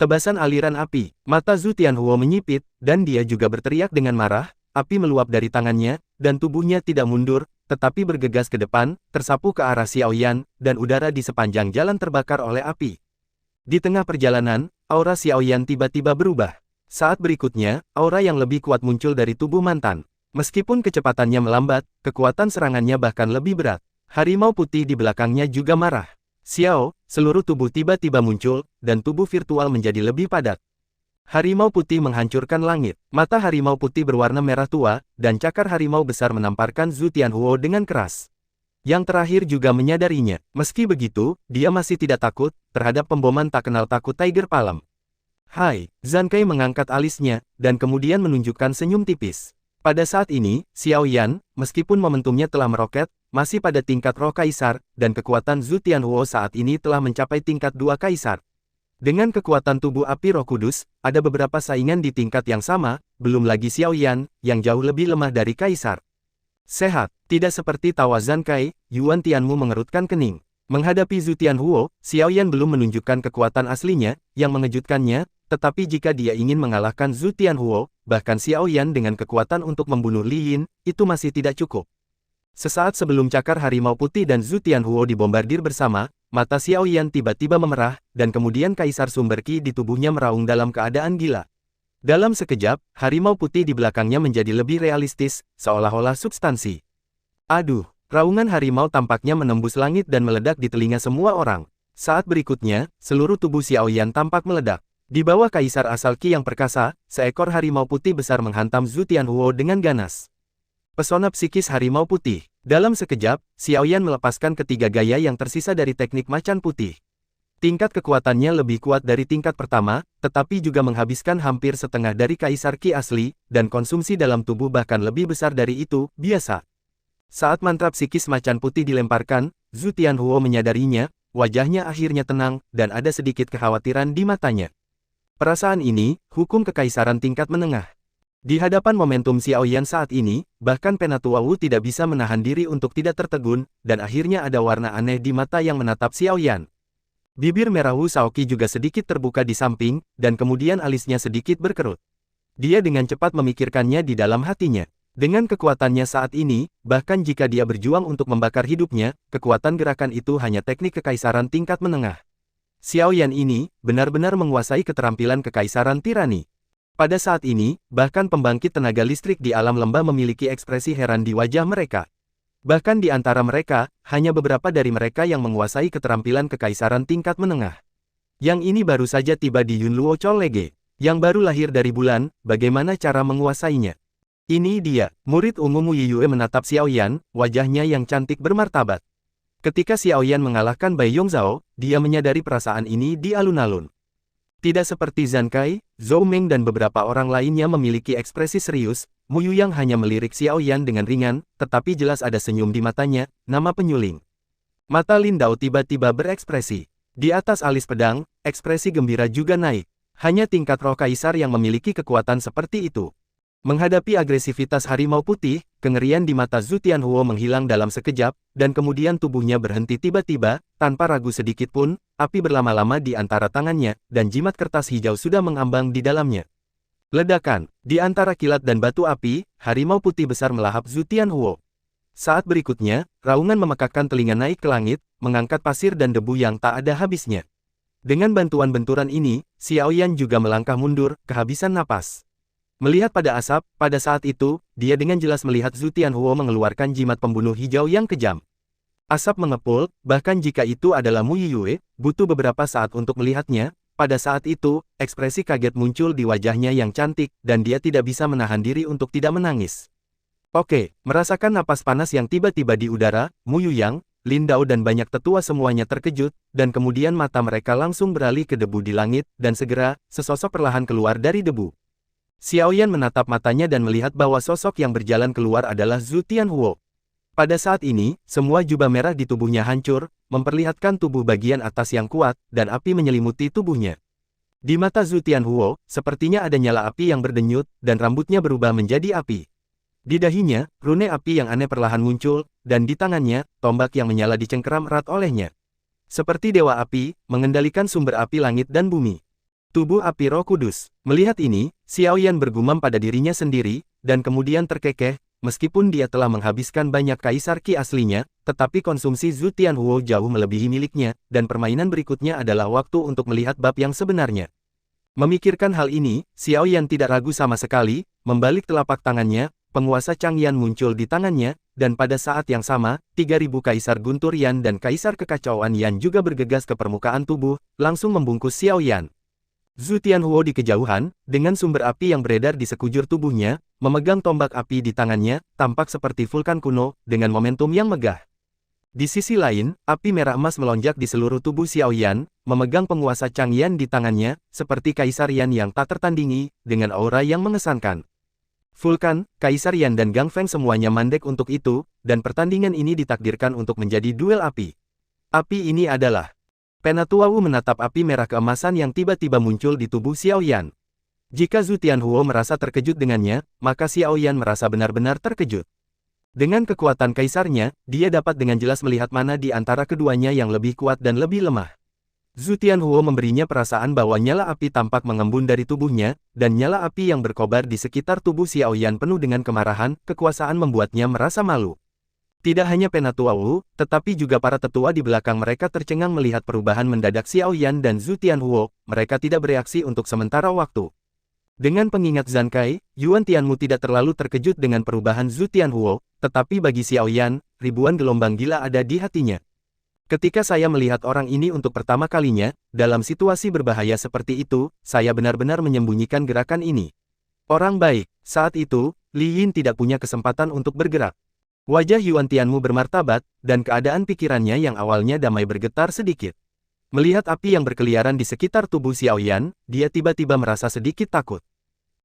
Tebasan aliran api, mata Zhu Tianhuo menyipit, dan dia juga berteriak dengan marah, api meluap dari tangannya, dan tubuhnya tidak mundur, tetapi bergegas ke depan, tersapu ke arah Xiao Yan, dan udara di sepanjang jalan terbakar oleh api. Di tengah perjalanan, aura Xiao Yan tiba-tiba berubah. Saat berikutnya, aura yang lebih kuat muncul dari tubuh mantan. Meskipun kecepatannya melambat, kekuatan serangannya bahkan lebih berat. Harimau putih di belakangnya juga marah. Xiao, seluruh tubuh tiba-tiba muncul, dan tubuh virtual menjadi lebih padat. Harimau putih menghancurkan langit. Mata harimau putih berwarna merah tua, dan cakar harimau besar menamparkan Zhu Tianhuo dengan keras. Yang terakhir juga menyadarinya. Meski begitu, dia masih tidak takut terhadap pemboman tak kenal takut Tiger Palm. Hai, Zankai mengangkat alisnya, dan kemudian menunjukkan senyum tipis. Pada saat ini, Xiao Yan, meskipun momentumnya telah meroket, masih pada tingkat roh kaisar, dan kekuatan Zhu Tianhuo saat ini telah mencapai tingkat 2 kaisar. Dengan kekuatan tubuh api Roh Kudus, ada beberapa saingan di tingkat yang sama, belum lagi Xiao Yan, yang jauh lebih lemah dari kaisar. Sehat, tidak seperti tawa Zankai, Yuan Tianmu mengerutkan kening. Menghadapi Zhu Tianhuo, Xiao Yan belum menunjukkan kekuatan aslinya, yang mengejutkannya, tetapi jika dia ingin mengalahkan Zhu Tianhuo, bahkan Xiao Yan dengan kekuatan untuk membunuh Li Yin, itu masih tidak cukup. Sesaat sebelum cakar harimau putih dan Zhu Tianhuo dibombardir bersama, mata Xiao Yan tiba-tiba memerah, dan kemudian kaisar sumber ki di tubuhnya meraung dalam keadaan gila. Dalam sekejap, harimau putih di belakangnya menjadi lebih realistis, seolah-olah substansi. Aduh, raungan harimau tampaknya menembus langit dan meledak di telinga semua orang. Saat berikutnya, seluruh tubuh Xiao Yan tampak meledak. Di bawah kaisar asal ki yang perkasa, seekor harimau putih besar menghantam Zhu Tianhuo dengan ganas. Pesona psikis harimau putih. Dalam sekejap, Xiao Yan melepaskan ketiga gaya yang tersisa dari teknik macan putih. Tingkat kekuatannya lebih kuat dari tingkat pertama, tetapi juga menghabiskan hampir setengah dari kaisar ki asli, dan konsumsi dalam tubuh bahkan lebih besar dari itu, biasa. Saat mantra psikis macan putih dilemparkan, Zhu Tianhuo menyadarinya, wajahnya akhirnya tenang, dan ada sedikit kekhawatiran di matanya. Perasaan ini, hukum kekaisaran tingkat menengah. Di hadapan momentum Xiao Yan saat ini, bahkan Penatua Wu tidak bisa menahan diri untuk tidak tertegun, dan akhirnya ada warna aneh di mata yang menatap Xiao Yan. Bibir merah Wu Shaoqi juga sedikit terbuka di samping, dan kemudian alisnya sedikit berkerut. Dia dengan cepat memikirkannya di dalam hatinya. Dengan kekuatannya saat ini, bahkan jika dia berjuang untuk membakar hidupnya, kekuatan gerakan itu hanya teknik kekaisaran tingkat menengah. Xiao Yan ini, benar-benar menguasai keterampilan kekaisaran tirani. Pada saat ini, bahkan pembangkit tenaga listrik di alam lembah memiliki ekspresi heran di wajah mereka. Bahkan di antara mereka, hanya beberapa dari mereka yang menguasai keterampilan kekaisaran tingkat menengah. Yang ini baru saja tiba di Yunluo Cholege. Yang baru lahir dari bulan, bagaimana cara menguasainya? Ini dia, murid umum Wu Yiyue menatap Xiao Yan, wajahnya yang cantik bermartabat. Ketika Xiao Yan mengalahkan Bai Yongzhao, dia menyadari perasaan ini di alun-alun. Tidak seperti Zankai, Zhou Meng dan beberapa orang lainnya memiliki ekspresi serius, Mu Yuyang hanya melirik Xiao Yan dengan ringan, tetapi jelas ada senyum di matanya, nama penyuling. Mata Lin Dao tiba-tiba berekspresi. Di atas alis pedang, ekspresi gembira juga naik. Hanya tingkat roh kaisar yang memiliki kekuatan seperti itu. Menghadapi agresivitas harimau putih, kengerian di mata Zhu Tianhuo menghilang dalam sekejap, dan kemudian tubuhnya berhenti tiba-tiba, tanpa ragu sedikit pun, api berlama-lama di antara tangannya, dan jimat kertas hijau sudah mengambang di dalamnya. Ledakan, di antara kilat dan batu api, harimau putih besar melahap Zhu Tianhuo. Saat berikutnya, raungan memekakkan telinga naik ke langit, mengangkat pasir dan debu yang tak ada habisnya. Dengan bantuan benturan ini, Xiao Yan juga melangkah mundur, kehabisan napas. Melihat pada asap, pada saat itu, dia dengan jelas melihat Zhu Tianhuo mengeluarkan jimat pembunuh hijau yang kejam. Asap mengepul, bahkan jika itu adalah Mu Yiyue, butuh beberapa saat untuk melihatnya. Pada saat itu, ekspresi kaget muncul di wajahnya yang cantik, dan dia tidak bisa menahan diri untuk tidak menangis. Oke, merasakan napas panas yang tiba-tiba di udara, Mu Yuyang, Lin Dao dan banyak tetua semuanya terkejut, dan kemudian mata mereka langsung beralih ke debu di langit, dan segera, sesosok perlahan keluar dari debu. Xiao Yan menatap matanya dan melihat bahwa sosok yang berjalan keluar adalah Zhu Tianhuo. Pada saat ini, semua jubah merah di tubuhnya hancur, memperlihatkan tubuh bagian atas yang kuat, dan api menyelimuti tubuhnya. Di mata Zhu Tianhuo, sepertinya ada nyala api yang berdenyut, dan rambutnya berubah menjadi api. Di dahinya, rune api yang aneh perlahan muncul, dan di tangannya, tombak yang menyala dicengkeram erat olehnya. Seperti dewa api, mengendalikan sumber api langit dan bumi. Tubuh api Roh Kudus. Melihat ini, Xiao Yan bergumam pada dirinya sendiri, dan kemudian terkekeh, meskipun dia telah menghabiskan banyak kaisar ki aslinya, tetapi konsumsi Zhu Tianhuo jauh melebihi miliknya, dan permainan berikutnya adalah waktu untuk melihat bab yang sebenarnya. Memikirkan hal ini, Xiao Yan tidak ragu sama sekali, membalik telapak tangannya, penguasa Changyan muncul di tangannya, dan pada saat yang sama, 3.000 Kaisar Guntur Yan dan Kaisar Kekacauan Yan juga bergegas ke permukaan tubuh, langsung membungkus Xiao Yan. Zhu Tianhuo di kejauhan, dengan sumber api yang beredar di sekujur tubuhnya, memegang tombak api di tangannya, tampak seperti vulkan kuno, dengan momentum yang megah. Di sisi lain, api merah emas melonjak di seluruh tubuh Xiao Yan, memegang penguasa Chang Yan di tangannya, seperti Kaisar Yan yang tak tertandingi, dengan aura yang mengesankan. Vulkan, Kaisar Yan dan Gang Feng semuanya mandek untuk itu, dan pertandingan ini ditakdirkan untuk menjadi duel api. Api ini adalah... Penatua Wu menatap api merah keemasan yang tiba-tiba muncul di tubuh Xiao Yan. Jika Zhu Tianhuo merasa terkejut dengannya, maka Xiao Yan merasa benar-benar terkejut. Dengan kekuatan kaisarnya, dia dapat dengan jelas melihat mana di antara keduanya yang lebih kuat dan lebih lemah. Zhu Tianhuo memberinya perasaan bahwa nyala api tampak mengembun dari tubuhnya, dan nyala api yang berkobar di sekitar tubuh Xiao Yan penuh dengan kemarahan, kekuasaan membuatnya merasa malu. Tidak hanya Penatua Wu, tetapi juga para tetua di belakang mereka tercengang melihat perubahan mendadak Xiao Yan dan Zhu Tianhuo, mereka tidak bereaksi untuk sementara waktu. Dengan pengingat Zhang Kai, Yuan Tianmu tidak terlalu terkejut dengan perubahan Zhu Tianhuo, tetapi bagi Xiao Yan, ribuan gelombang gila ada di hatinya. Ketika saya melihat orang ini untuk pertama kalinya, dalam situasi berbahaya seperti itu, saya benar-benar menyembunyikan gerakan ini. Orang baik, saat itu, Li Yin tidak punya kesempatan untuk bergerak. Wajah Yuan Tianmu bermartabat, dan keadaan pikirannya yang awalnya damai bergetar sedikit. Melihat api yang berkeliaran di sekitar tubuh Xiao Yan, dia tiba-tiba merasa sedikit takut.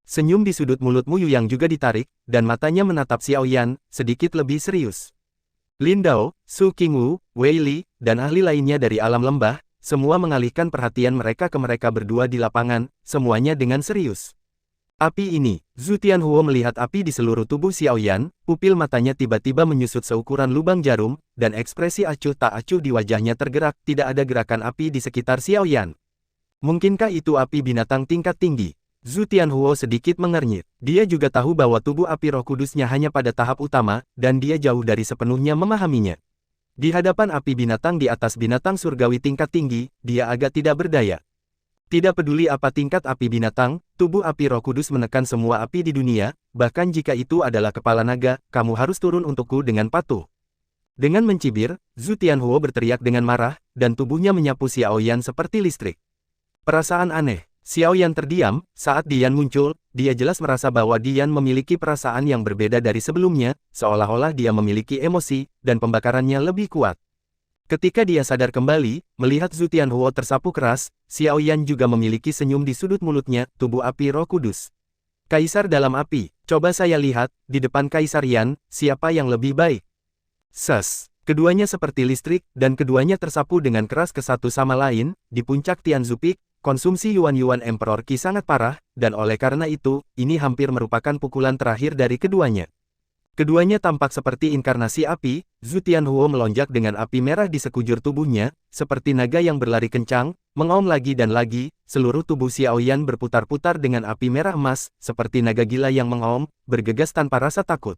Senyum di sudut mulut Mu Yu yang juga ditarik, dan matanya menatap Xiao Yan, sedikit lebih serius. Lin Dao, Su Qingwu, Wei Li, dan ahli lainnya dari alam lembah, semua mengalihkan perhatian mereka ke mereka berdua di lapangan, semuanya dengan serius. Api ini, Zhu Tianhuo melihat api di seluruh tubuh Xiao Yan, pupil matanya tiba-tiba menyusut seukuran lubang jarum, dan ekspresi acuh tak acuh di wajahnya tergerak, tidak ada gerakan api di sekitar Xiao Yan. Mungkinkah itu api binatang tingkat tinggi? Zhu Tianhuo sedikit mengernyit. Dia juga tahu bahwa tubuh api Roh Kudusnya hanya pada tahap utama, dan dia jauh dari sepenuhnya memahaminya. Di hadapan api binatang di atas binatang surgawi tingkat tinggi, dia agak tidak berdaya. Tidak peduli apa tingkat api binatang, tubuh api Roh Kudus menekan semua api di dunia, bahkan jika itu adalah kepala naga, kamu harus turun untukku dengan patuh. Dengan mencibir, Zhu Tianhuo berteriak dengan marah, dan tubuhnya menyapu Xiao Yan seperti listrik. Perasaan aneh. Xiao Yan terdiam, saat Dian muncul, dia jelas merasa bahwa Dian memiliki perasaan yang berbeda dari sebelumnya, seolah-olah dia memiliki emosi, dan pembakarannya lebih kuat. Ketika dia sadar kembali, melihat Zhu Tianhuo tersapu keras, Xiao Yan juga memiliki senyum di sudut mulutnya, tubuh api Roh Kudus. Kaisar dalam api, coba saya lihat, di depan Kaisar Yan, siapa yang lebih baik? Ses. Keduanya seperti listrik, dan keduanya tersapu dengan keras ke satu sama lain, di puncak Tianzu Peak, konsumsi Yuan Emperor Qi sangat parah, dan oleh karena itu, ini hampir merupakan pukulan terakhir dari keduanya. Keduanya tampak seperti inkarnasi api, Zhu Tianhuo melonjak dengan api merah di sekujur tubuhnya, seperti naga yang berlari kencang, mengaum lagi dan lagi, seluruh tubuh Xiao Yan berputar-putar dengan api merah emas, seperti naga gila yang mengaum, bergegas tanpa rasa takut.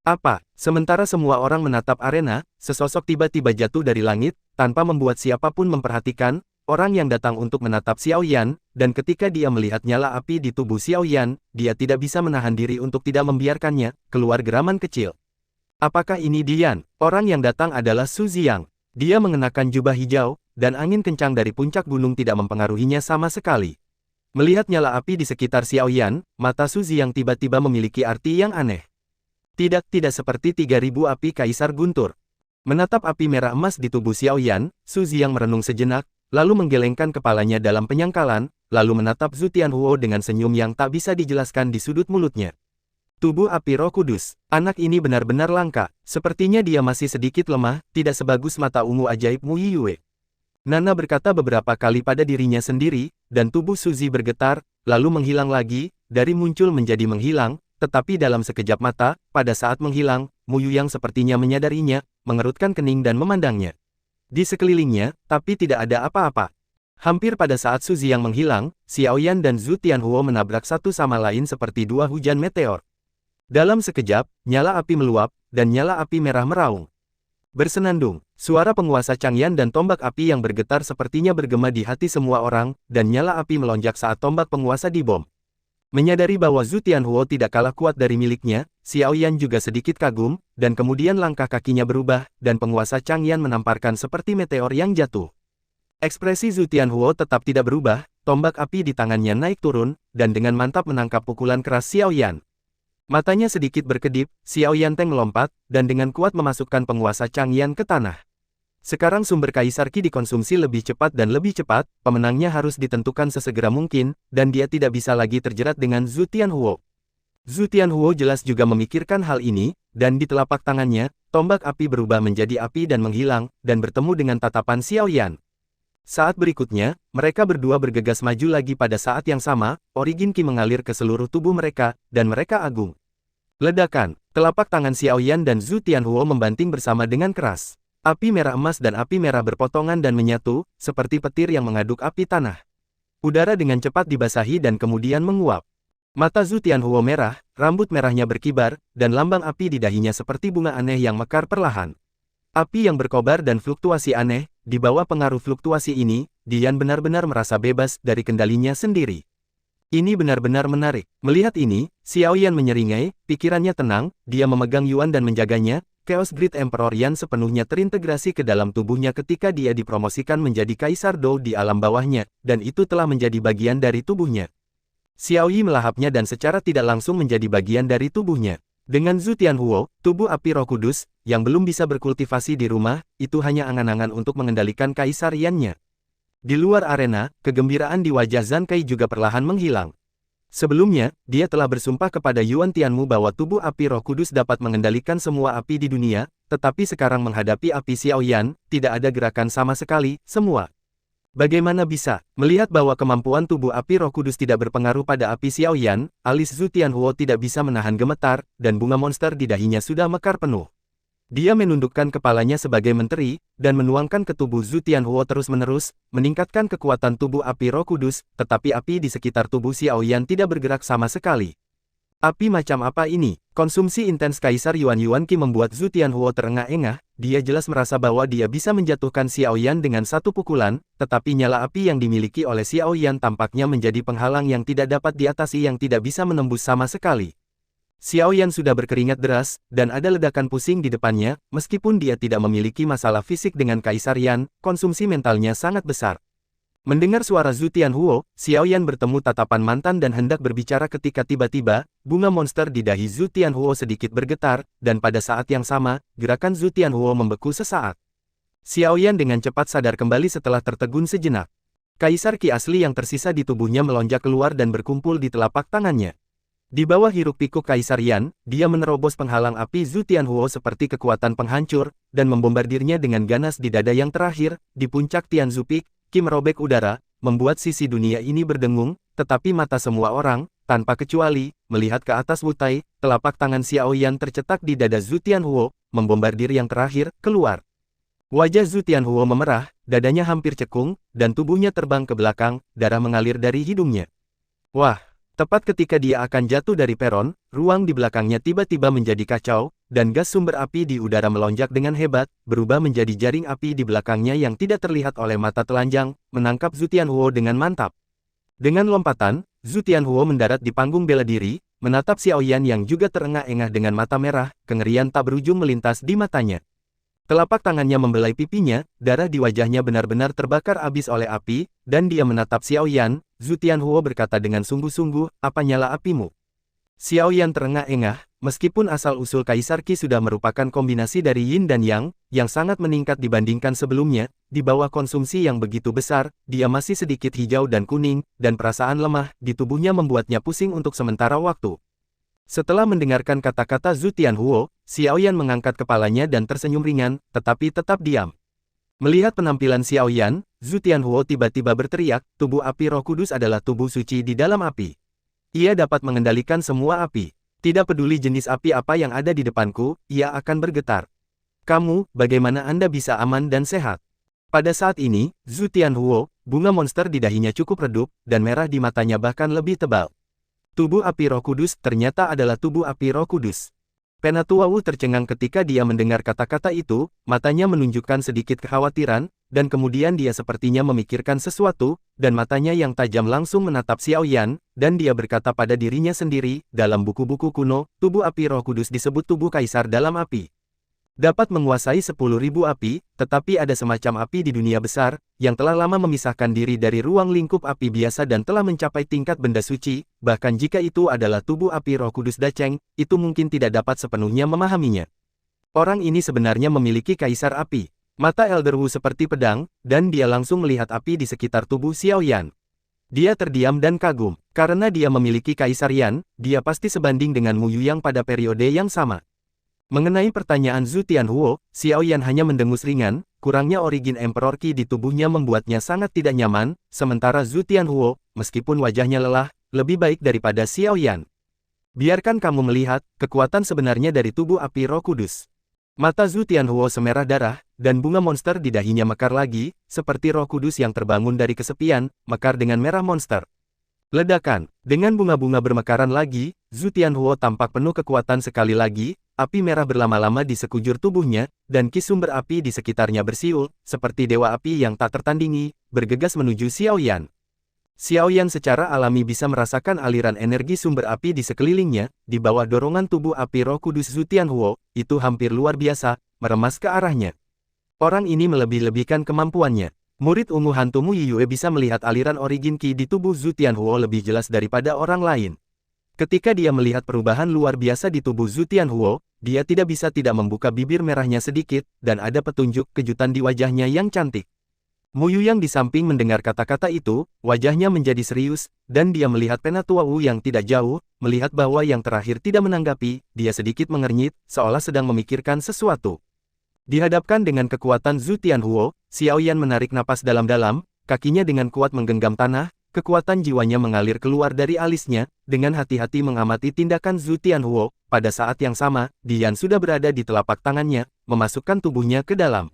Apa? Sementara semua orang menatap arena, sesosok tiba-tiba jatuh dari langit, tanpa membuat siapapun memperhatikan, orang yang datang untuk menatap Xiao Yan, dan ketika dia melihat nyala api di tubuh Xiao Yan, dia tidak bisa menahan diri untuk tidak membiarkannya keluar geraman kecil. Apakah ini Dian? Orang yang datang adalah Su Ziyang. Dia mengenakan jubah hijau, dan angin kencang dari puncak gunung tidak mempengaruhinya sama sekali. Melihat nyala api di sekitar Xiao Yan, mata Su Ziyang tiba-tiba memiliki arti yang aneh. Tidak seperti 3.000 api Kaisar Guntur. Menatap api merah emas di tubuh Xiao Yan, Su Ziyang merenung sejenak, lalu menggelengkan kepalanya dalam penyangkalan, lalu menatap Zhu Tianhuo dengan senyum yang tak bisa dijelaskan di sudut mulutnya. Tubuh api Roh Kudus, anak ini benar-benar langka, sepertinya dia masih sedikit lemah, tidak sebagus mata ungu ajaib Mu Yue. Nana berkata beberapa kali pada dirinya sendiri, dan tubuh Suzy bergetar, lalu menghilang lagi, dari muncul menjadi menghilang, tetapi dalam sekejap mata, pada saat menghilang, Mu Yu yang sepertinya menyadarinya, mengerutkan kening dan memandangnya. Di sekelilingnya, tapi tidak ada apa-apa. Hampir pada saat Su Ziyang menghilang, Xiao Yan dan Zhu Tianhuo menabrak satu sama lain seperti dua hujan meteor. Dalam sekejap, nyala api meluap, dan nyala api merah meraung. Bersenandung, suara penguasa Changyan dan tombak api yang bergetar sepertinya bergema di hati semua orang, dan nyala api melonjak saat tombak penguasa dibom. Menyadari bahwa Zhu Tianhuo tidak kalah kuat dari miliknya, Xiao Yan juga sedikit kagum, dan kemudian langkah kakinya berubah, dan penguasa Changyan menamparkan seperti meteor yang jatuh. Ekspresi Zhu Tianhuo tetap tidak berubah, tombak api di tangannya naik turun, dan dengan mantap menangkap pukulan keras Xiao Yan. Matanya sedikit berkedip, Xiao Yan Teng melompat, dan dengan kuat memasukkan penguasa Changyan ke tanah. Sekarang sumber Kaisar Qi dikonsumsi lebih cepat dan lebih cepat, pemenangnya harus ditentukan sesegera mungkin, dan dia tidak bisa lagi terjerat dengan Zhu Tianhuo. Zhu Tianhuo jelas juga memikirkan hal ini, dan di telapak tangannya, tombak api berubah menjadi api dan menghilang, dan bertemu dengan tatapan Xiao Yan. Saat berikutnya, mereka berdua bergegas maju lagi pada saat yang sama, origin Qi mengalir ke seluruh tubuh mereka, dan mereka agung. Ledakan, telapak tangan Xiao Yan dan Zhu Tianhuo membanting bersama dengan keras. Api merah emas dan api merah berpotongan dan menyatu, seperti petir yang mengaduk api tanah. Udara dengan cepat dibasahi dan kemudian menguap. Mata Zhu Tianhuo merah, rambut merahnya berkibar, dan lambang api di dahinya seperti bunga aneh yang mekar perlahan. Api yang berkobar dan fluktuasi aneh, di bawah pengaruh fluktuasi ini, Dian benar-benar merasa bebas dari kendalinya sendiri. Ini benar-benar menarik. Melihat ini, Xiao Yan menyeringai, pikirannya tenang, dia memegang Yuan dan menjaganya. Chaos Grid Emperor Yan sepenuhnya terintegrasi ke dalam tubuhnya ketika dia dipromosikan menjadi Kaisar Dou di alam bawahnya, dan itu telah menjadi bagian dari tubuhnya. Xiao Yi melahapnya dan secara tidak langsung menjadi bagian dari tubuhnya. Dengan Zhu Tianhuo, tubuh api Roh Kudus, yang belum bisa berkultivasi di rumah, itu hanya angan-angan untuk mengendalikan Kaisar Yan-nya. Di luar arena, kegembiraan di wajah Zhang Kai juga perlahan menghilang. Sebelumnya, dia telah bersumpah kepada Yuan Tianmu bahwa tubuh api Roh Kudus dapat mengendalikan semua api di dunia, tetapi sekarang menghadapi api Xiao Yan, tidak ada gerakan sama sekali, semua. Bagaimana bisa? Melihat bahwa kemampuan tubuh api Roh Kudus tidak berpengaruh pada api Xiao Yan, alis Zhu Tianhuo tidak bisa menahan gemetar, dan bunga monster di dahinya sudah mekar penuh. Dia menundukkan kepalanya sebagai menteri, dan menuangkan ke tubuh Zhu Tianhuo terus-menerus, meningkatkan kekuatan tubuh api Roh Kudus, tetapi api di sekitar tubuh Xiao Yan tidak bergerak sama sekali. Api macam apa ini? Konsumsi intens Kaisar Yuan Qi membuat Zhu Tianhuo terengah-engah, dia jelas merasa bahwa dia bisa menjatuhkan Xiao Yan dengan satu pukulan, tetapi nyala api yang dimiliki oleh Xiao Yan tampaknya menjadi penghalang yang tidak dapat diatasi yang tidak bisa menembus sama sekali. Xiao Yan sudah berkeringat deras, dan ada ledakan pusing di depannya, meskipun dia tidak memiliki masalah fisik dengan Kaisar Yan, konsumsi mentalnya sangat besar. Mendengar suara Zhu Tianhuo, Xiao Yan bertemu tatapan mantan dan hendak berbicara ketika tiba-tiba, bunga monster di dahi Zhu Tianhuo sedikit bergetar, dan pada saat yang sama, gerakan Zhu Tianhuo membeku sesaat. Xiao Yan dengan cepat sadar kembali setelah tertegun sejenak. Kaisar Qi asli yang tersisa di tubuhnya melonjak keluar dan berkumpul di telapak tangannya. Di bawah hiruk-pikuk Kaisar Yan, dia menerobos penghalang api Zhu Tianhuo seperti kekuatan penghancur, dan membombardirnya dengan ganas di dada yang terakhir, di puncak Tianzu Peak, Qi merobek udara, membuat sisi dunia ini berdengung, tetapi mata semua orang, tanpa kecuali, melihat ke atas Wutai, telapak tangan Xiao Yan tercetak di dada Zhu Tianhuo, membombardir yang terakhir, keluar. Wajah Zhu Tianhuo memerah, dadanya hampir cekung, dan tubuhnya terbang ke belakang, darah mengalir dari hidungnya. Wah! Tepat ketika dia akan jatuh dari peron, ruang di belakangnya tiba-tiba menjadi kacau, dan gas sumber api di udara melonjak dengan hebat, berubah menjadi jaring api di belakangnya yang tidak terlihat oleh mata telanjang, menangkap Zhu Tianhuo dengan mantap. Dengan lompatan, Zhu Tianhuo mendarat di panggung bela diri, menatap Xiao Yan yang juga terengah-engah dengan mata merah, kengerian tak berujung melintas di matanya. Telapak tangannya membelai pipinya, darah di wajahnya benar-benar terbakar habis oleh api, dan dia menatap Xiao Yan. Zhu Tianhuo berkata dengan sungguh-sungguh, apa nyala apimu? Xiao Yan terengah-engah, meskipun asal-usul Kaisar Qi sudah merupakan kombinasi dari Yin dan Yang, yang sangat meningkat dibandingkan sebelumnya, di bawah konsumsi yang begitu besar, dia masih sedikit hijau dan kuning, dan perasaan lemah di tubuhnya membuatnya pusing untuk sementara waktu. Setelah mendengarkan kata-kata Zhu Tianhuo, Xiao Yan mengangkat kepalanya dan tersenyum ringan, tetapi tetap diam. Melihat penampilan Xiao Yan, Zhu Tianhuo tiba-tiba berteriak, tubuh api Roh Kudus adalah tubuh suci di dalam api. Ia dapat mengendalikan semua api. Tidak peduli jenis api apa yang ada di depanku, ia akan bergetar. Kamu, bagaimana Anda bisa aman dan sehat? Pada saat ini, Zhu Tianhuo, bunga monster di dahinya cukup redup, dan merah di matanya bahkan lebih tebal. Tubuh api Roh Kudus ternyata adalah tubuh api Roh Kudus. Penatua Wu tercengang ketika dia mendengar kata-kata itu, matanya menunjukkan sedikit kekhawatiran, dan kemudian dia sepertinya memikirkan sesuatu, dan matanya yang tajam langsung menatap Xiao Yan, dan dia berkata pada dirinya sendiri, dalam buku-buku kuno, tubuh api Roh Kudus disebut tubuh kaisar dalam api. Dapat menguasai 10.000 api, tetapi ada semacam api di dunia besar, yang telah lama memisahkan diri dari ruang lingkup api biasa dan telah mencapai tingkat benda suci, bahkan jika itu adalah tubuh api Roh Kudus Dacheng, itu mungkin tidak dapat sepenuhnya memahaminya. Orang ini sebenarnya memiliki kaisar api. Mata Elder Wu seperti pedang, dan dia langsung melihat api di sekitar tubuh Xiao Yan. Dia terdiam dan kagum. Karena dia memiliki kaisar Yan, dia pasti sebanding dengan Mu Yuyang pada periode yang sama. Mengenai pertanyaan Zhu Tianhuo, Xiao Yan hanya mendengus ringan, kurangnya origin Emperor Qi di tubuhnya membuatnya sangat tidak nyaman, sementara Zhu Tianhuo, meskipun wajahnya lelah, lebih baik daripada Xiao Yan. Biarkan kamu melihat, kekuatan sebenarnya dari tubuh api Roh Kudus. Mata Zhu Tianhuo semerah darah, dan bunga monster di dahinya mekar lagi, seperti Roh Kudus yang terbangun dari kesepian, mekar dengan merah monster. Ledakan. Dengan bunga-bunga bermekaran lagi, Zhu Tianhuo tampak penuh kekuatan sekali lagi, api merah berlama-lama di sekujur tubuhnya, dan ki sumber api di sekitarnya bersiul, seperti dewa api yang tak tertandingi, bergegas menuju Xiao Yan. Xiao Yan secara alami bisa merasakan aliran energi sumber api di sekelilingnya, di bawah dorongan tubuh api Roh Kudus Zhu Tianhuo, itu hampir luar biasa, meremas ke arahnya. Orang ini melebih-lebihkan kemampuannya. Murid ungu hantu Mu Yiyue bisa melihat aliran origin Qi di tubuh Zhu Tianhuo lebih jelas daripada orang lain. Ketika dia melihat perubahan luar biasa di tubuh Zhu Tianhuo, dia tidak bisa tidak membuka bibir merahnya sedikit, dan ada petunjuk kejutan di wajahnya yang cantik. Mu Yuyang di samping mendengar kata-kata itu, wajahnya menjadi serius, dan dia melihat Penatua Wu yang tidak jauh, melihat bahwa yang terakhir tidak menanggapi, dia sedikit mengernyit, seolah sedang memikirkan sesuatu. Dihadapkan dengan kekuatan Zhu Tianhuo, Xiao Yan menarik napas dalam-dalam, kakinya dengan kuat menggenggam tanah, kekuatan jiwanya mengalir keluar dari alisnya, dengan hati-hati mengamati tindakan Zhu Tianhuo. Pada saat yang sama, Dian sudah berada di telapak tangannya, memasukkan tubuhnya ke dalam.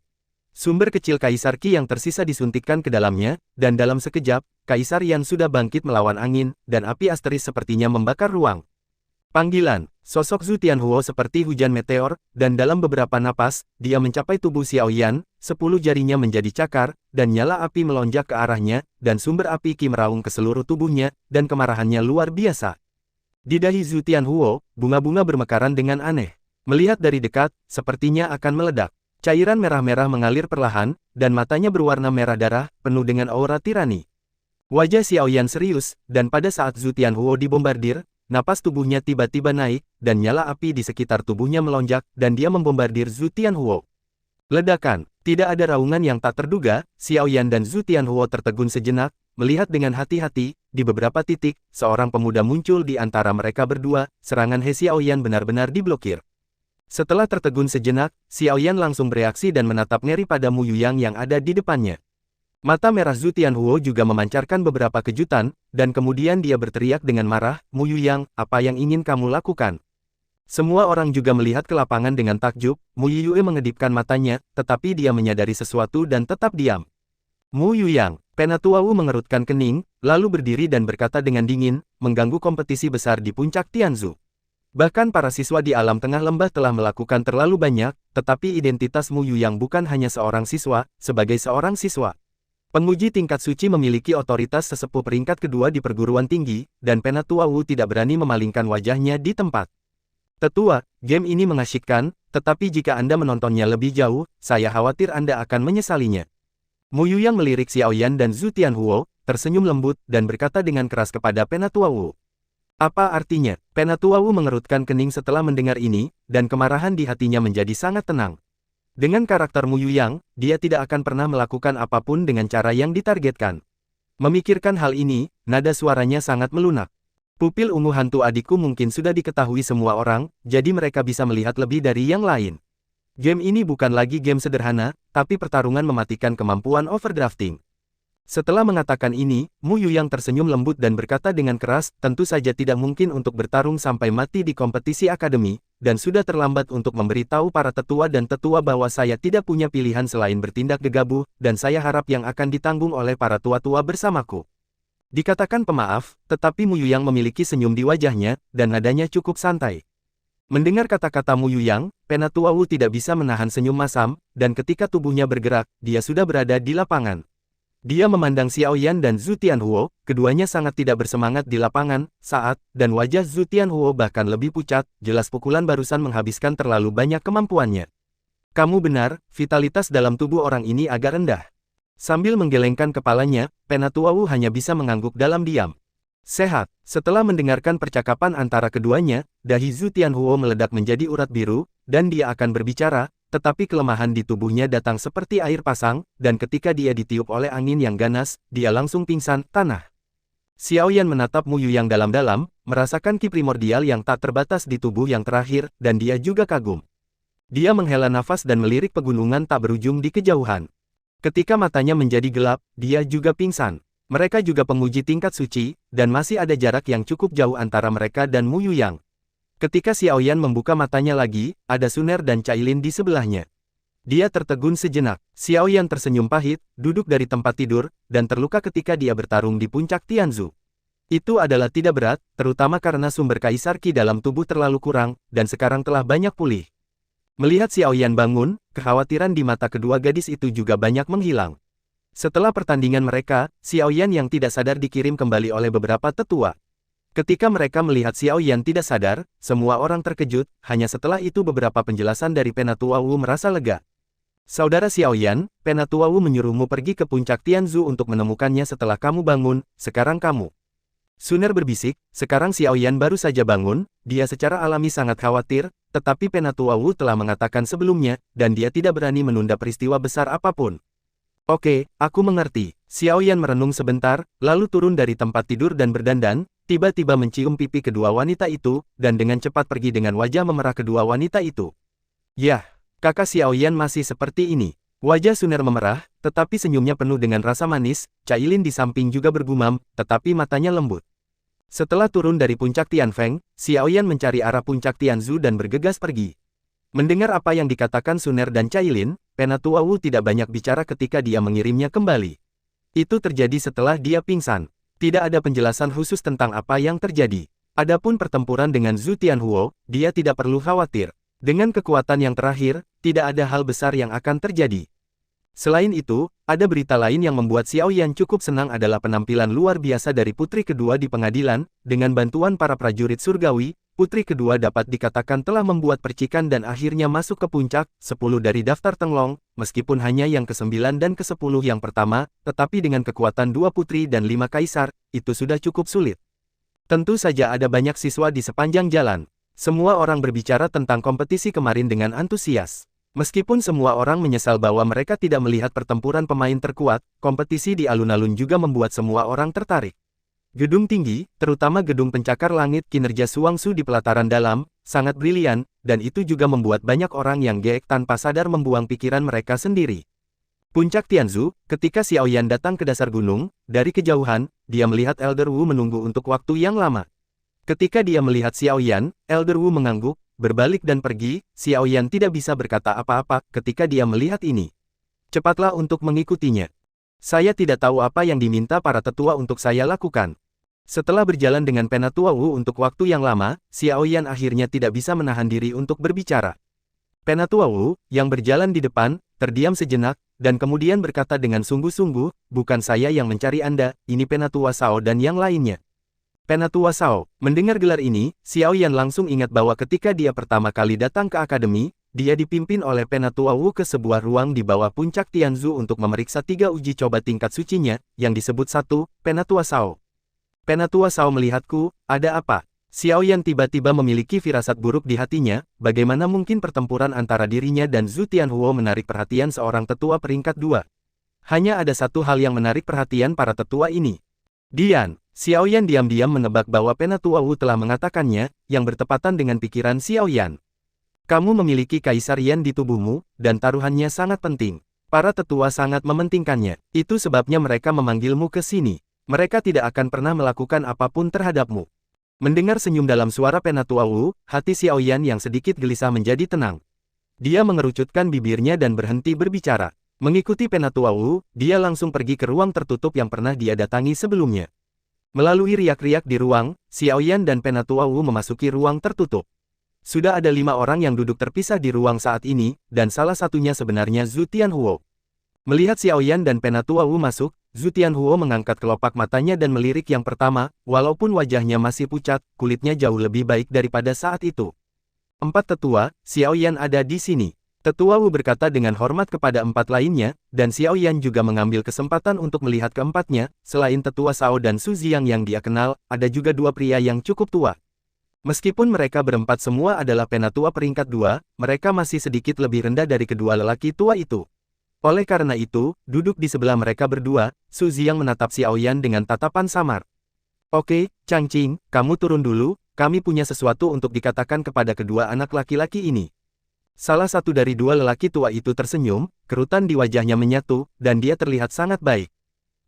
Sumber kecil Kaisar Qi yang tersisa disuntikkan ke dalamnya, dan dalam sekejap, Kaisar Yan sudah bangkit melawan angin, dan api asteris sepertinya membakar ruang. Panggilan. Sosok Zhu Tianhuo seperti hujan meteor, dan dalam beberapa napas, dia mencapai tubuh Xiao Yan, 10 jarinya menjadi cakar, dan nyala api melonjak ke arahnya, dan sumber api Qi meraung ke seluruh tubuhnya, dan kemarahannya luar biasa. Di dahi Zhu Tianhuo, bunga-bunga bermekaran dengan aneh. Melihat dari dekat, sepertinya akan meledak. Cairan merah-merah mengalir perlahan, dan matanya berwarna merah darah, penuh dengan aura tirani. Wajah Xiao Yan serius, dan pada saat Zhu Tianhuo dibombardir, napas tubuhnya tiba-tiba naik, dan nyala api di sekitar tubuhnya melonjak, dan dia membombardir Zhu Tianhuo. Ledakan. Tidak ada raungan yang tak terduga, Xiao Yan dan Zhu Tianhuo tertegun sejenak, melihat dengan hati-hati, di beberapa titik, seorang pemuda muncul di antara mereka berdua, serangan He Xiao Yan benar-benar diblokir. Setelah tertegun sejenak, Xiao Yan langsung bereaksi dan menatap ngeri pada Mu Yuyang yang ada di depannya. Mata merah Zhu Tianhuo juga memancarkan beberapa kejutan, dan kemudian dia berteriak dengan marah, "Mu Yuyang, apa yang ingin kamu lakukan?" Semua orang juga melihat ke lapangan dengan takjub, Mu Yuyue mengedipkan matanya, tetapi dia menyadari sesuatu dan tetap diam. Mu Yuyang, Penatua Wu mengerutkan kening, lalu berdiri dan berkata dengan dingin, mengganggu kompetisi besar di puncak Tianzu. Bahkan para siswa di alam tengah lembah telah melakukan terlalu banyak, tetapi identitas Mu Yuyang bukan hanya seorang siswa, sebagai seorang siswa. Penguji tingkat suci memiliki otoritas sesepuh peringkat kedua di perguruan tinggi, dan Penatua Wu tidak berani memalingkan wajahnya di tempat. Tetua, game ini mengasyikkan, tetapi jika Anda menontonnya lebih jauh, saya khawatir Anda akan menyesalinya. Mu Yuyang melirik Xiao Yan dan Zhu Tianhuo, tersenyum lembut, dan berkata dengan keras kepada Penatua Wu. Apa artinya? Penatua Wu mengerutkan kening setelah mendengar ini, dan kemarahan di hatinya menjadi sangat tenang. Dengan karakter Mu Yuyang, dia tidak akan pernah melakukan apapun dengan cara yang ditargetkan. Memikirkan hal ini, nada suaranya sangat melunak. Pupil ungu hantu adikku mungkin sudah diketahui semua orang, jadi mereka bisa melihat lebih dari yang lain. Game ini bukan lagi game sederhana, tapi pertarungan mematikan kemampuan overdrafting. Setelah mengatakan ini, Mu Yuyang tersenyum lembut dan berkata dengan keras, tentu saja tidak mungkin untuk bertarung sampai mati di kompetisi akademi, dan sudah terlambat untuk memberitahu para tetua dan tetua bahwa saya tidak punya pilihan selain bertindak gegabah, dan saya harap yang akan ditanggung oleh para tua-tua bersamaku. Dikatakan pemaaf, tetapi Mu Yuyang memiliki senyum di wajahnya, dan nadanya cukup santai. Mendengar kata-kata Mu Yuyang, Penatua Wu tidak bisa menahan senyum masam, dan ketika tubuhnya bergerak, dia sudah berada di lapangan. Dia memandang Xiao Yan dan Zhu Tianhuo, keduanya sangat tidak bersemangat di lapangan, dan wajah Zhu Tianhuo bahkan lebih pucat, jelas pukulan barusan menghabiskan terlalu banyak kemampuannya. Kamu benar, vitalitas dalam tubuh orang ini agak rendah. Sambil menggelengkan kepalanya, Penatua Wu hanya bisa mengangguk dalam diam. Sehat. Setelah mendengarkan percakapan antara keduanya, dahi Zhu Tianhuo meledak menjadi urat biru, dan dia akan berbicara, tetapi kelemahan di tubuhnya datang seperti air pasang, dan ketika dia ditiup oleh angin yang ganas, dia langsung pingsan, tanah. Xiao Yan menatap Mu Yuyang dalam-dalam, merasakan ki primordial yang tak terbatas di tubuh yang terakhir, dan dia juga kagum. Dia menghela nafas dan melirik pegunungan tak berujung di kejauhan. Ketika matanya menjadi gelap, dia juga pingsan. Mereka juga penguji tingkat suci, dan masih ada jarak yang cukup jauh antara mereka dan Mu Yuyang. Ketika Xiao Yan membuka matanya lagi, ada Suner dan Cailin di sebelahnya. Dia tertegun sejenak. Xiao Yan tersenyum pahit, duduk dari tempat tidur, dan terluka ketika dia bertarung di puncak Tianzu. Itu adalah tidak berat, terutama karena sumber kaisar Qi dalam tubuh terlalu kurang, dan sekarang telah banyak pulih. Melihat Xiao Yan bangun, kekhawatiran di mata kedua gadis itu juga banyak menghilang. Setelah pertandingan mereka, Xiao Yan yang tidak sadar dikirim kembali oleh beberapa tetua. Ketika mereka melihat Xiao Yan tidak sadar, semua orang terkejut, hanya setelah itu beberapa penjelasan dari Penatua Wu merasa lega. Saudara Xiao Yan, Penatua Wu menyuruhmu pergi ke puncak Tianzu untuk menemukannya setelah kamu bangun, sekarang kamu. Suner berbisik, sekarang Xiao Yan baru saja bangun, dia secara alami sangat khawatir, tetapi Penatua Wu telah mengatakan sebelumnya, dan dia tidak berani menunda peristiwa besar apapun. Oke, aku mengerti. Xiao Yan merenung sebentar, lalu turun dari tempat tidur dan berdandan, tiba-tiba mencium pipi kedua wanita itu, dan dengan cepat pergi dengan wajah memerah kedua wanita itu. Yah, kakak Xiao Yan masih seperti ini. Wajah Suner memerah, tetapi senyumnya penuh dengan rasa manis, Cailin di samping juga bergumam, tetapi matanya lembut. Setelah turun dari puncak Tianfeng, Xiao Yan mencari arah puncak Tianzu dan bergegas pergi. Mendengar apa yang dikatakan Suner dan Cailin, Penatua Wu tidak banyak bicara ketika dia mengirimnya kembali. Itu terjadi setelah dia pingsan. Tidak ada penjelasan khusus tentang apa yang terjadi. Adapun pertempuran dengan Zhu Tianhuo, dia tidak perlu khawatir. Dengan kekuatan yang terakhir, tidak ada hal besar yang akan terjadi. Selain itu, ada berita lain yang membuat Xiao Yan cukup senang adalah penampilan luar biasa dari putri kedua di pengadilan, dengan bantuan para prajurit surgawi. Putri kedua dapat dikatakan telah membuat percikan dan akhirnya masuk ke puncak, 10 dari daftar Tenglong, meskipun hanya yang ke-9 dan ke-10 yang pertama, tetapi dengan kekuatan 2 putri dan 5 kaisar, itu sudah cukup sulit. Tentu saja ada banyak siswa di sepanjang jalan. Semua orang berbicara tentang kompetisi kemarin dengan antusias. Meskipun semua orang menyesal bahwa mereka tidak melihat pertempuran pemain terkuat, kompetisi di alun-alun juga membuat semua orang tertarik. Gedung tinggi, terutama gedung pencakar langit kinerja Suangsu di pelataran dalam, sangat brilian, dan itu juga membuat banyak orang yang geek tanpa sadar membuang pikiran mereka sendiri. Puncak Tianzu, ketika Xiao Yan datang ke dasar gunung, dari kejauhan, dia melihat Elder Wu menunggu untuk waktu yang lama. Ketika dia melihat Xiao Yan, Elder Wu mengangguk, berbalik dan pergi. Xiao Yan tidak bisa berkata apa-apa ketika dia melihat ini. Cepatlah untuk mengikutinya. Saya tidak tahu apa yang diminta para tetua untuk saya lakukan. Setelah berjalan dengan Penatua Wu untuk waktu yang lama, Xiao Yan akhirnya tidak bisa menahan diri untuk berbicara. Penatua Wu, yang berjalan di depan, terdiam sejenak, dan kemudian berkata dengan sungguh-sungguh, bukan saya yang mencari Anda, ini Penatua Shao dan yang lainnya. Penatua Shao, mendengar gelar ini, Xiao Yan langsung ingat bahwa ketika dia pertama kali datang ke akademi, dia dipimpin oleh Penatua Wu ke sebuah ruang di bawah puncak Tianzu untuk memeriksa 3 uji coba tingkat sucinya, yang disebut 1, Penatua Shao. Penatua Shao melihatku, ada apa? Xiao Yan tiba-tiba memiliki firasat buruk di hatinya, bagaimana mungkin pertempuran antara dirinya dan Zhu Tianhuo menarik perhatian seorang tetua peringkat 2. Hanya ada satu hal yang menarik perhatian para tetua ini. Dian, Xiao Yan diam-diam menebak bahwa Penatua Wu telah mengatakannya, yang bertepatan dengan pikiran Xiao Yan. Kamu memiliki Kaisar Yan di tubuhmu, dan taruhannya sangat penting. Para tetua sangat mementingkannya, itu sebabnya mereka memanggilmu ke sini. Mereka tidak akan pernah melakukan apapun terhadapmu. Mendengar senyum dalam suara Penatua Wu, hati Xiao Yan yang sedikit gelisah menjadi tenang. Dia mengerucutkan bibirnya dan berhenti berbicara. Mengikuti Penatua Wu, dia langsung pergi ke ruang tertutup yang pernah dia datangi sebelumnya. Melalui riak-riak di ruang, Xiao Yan dan Penatua Wu memasuki ruang tertutup. Sudah ada 5 orang yang duduk terpisah di ruang saat ini, dan salah satunya sebenarnya Zhu Tianhuo. Melihat Xiao Yan dan Penatua Wu masuk, Zhu Tianhuo mengangkat kelopak matanya dan melirik yang pertama, walaupun wajahnya masih pucat, kulitnya jauh lebih baik daripada saat itu. 4 tetua, Xiao Yan ada di sini. Tetua Wu berkata dengan hormat kepada 4 lainnya, dan Xiao Yan juga mengambil kesempatan untuk melihat keempatnya. Selain Tetua Shao dan Su Ziyang yang dia kenal, ada juga 2 pria yang cukup tua. Meskipun mereka berempat semua adalah penatua peringkat 2, mereka masih sedikit lebih rendah dari kedua lelaki tua itu. Oleh karena itu, duduk di sebelah mereka berdua, Su Ziyang menatap Xiao Yan dengan tatapan samar. Oke, Changqing, kamu turun dulu, kami punya sesuatu untuk dikatakan kepada kedua anak laki-laki ini. Salah satu dari 2 lelaki tua itu tersenyum, kerutan di wajahnya menyatu, dan dia terlihat sangat baik.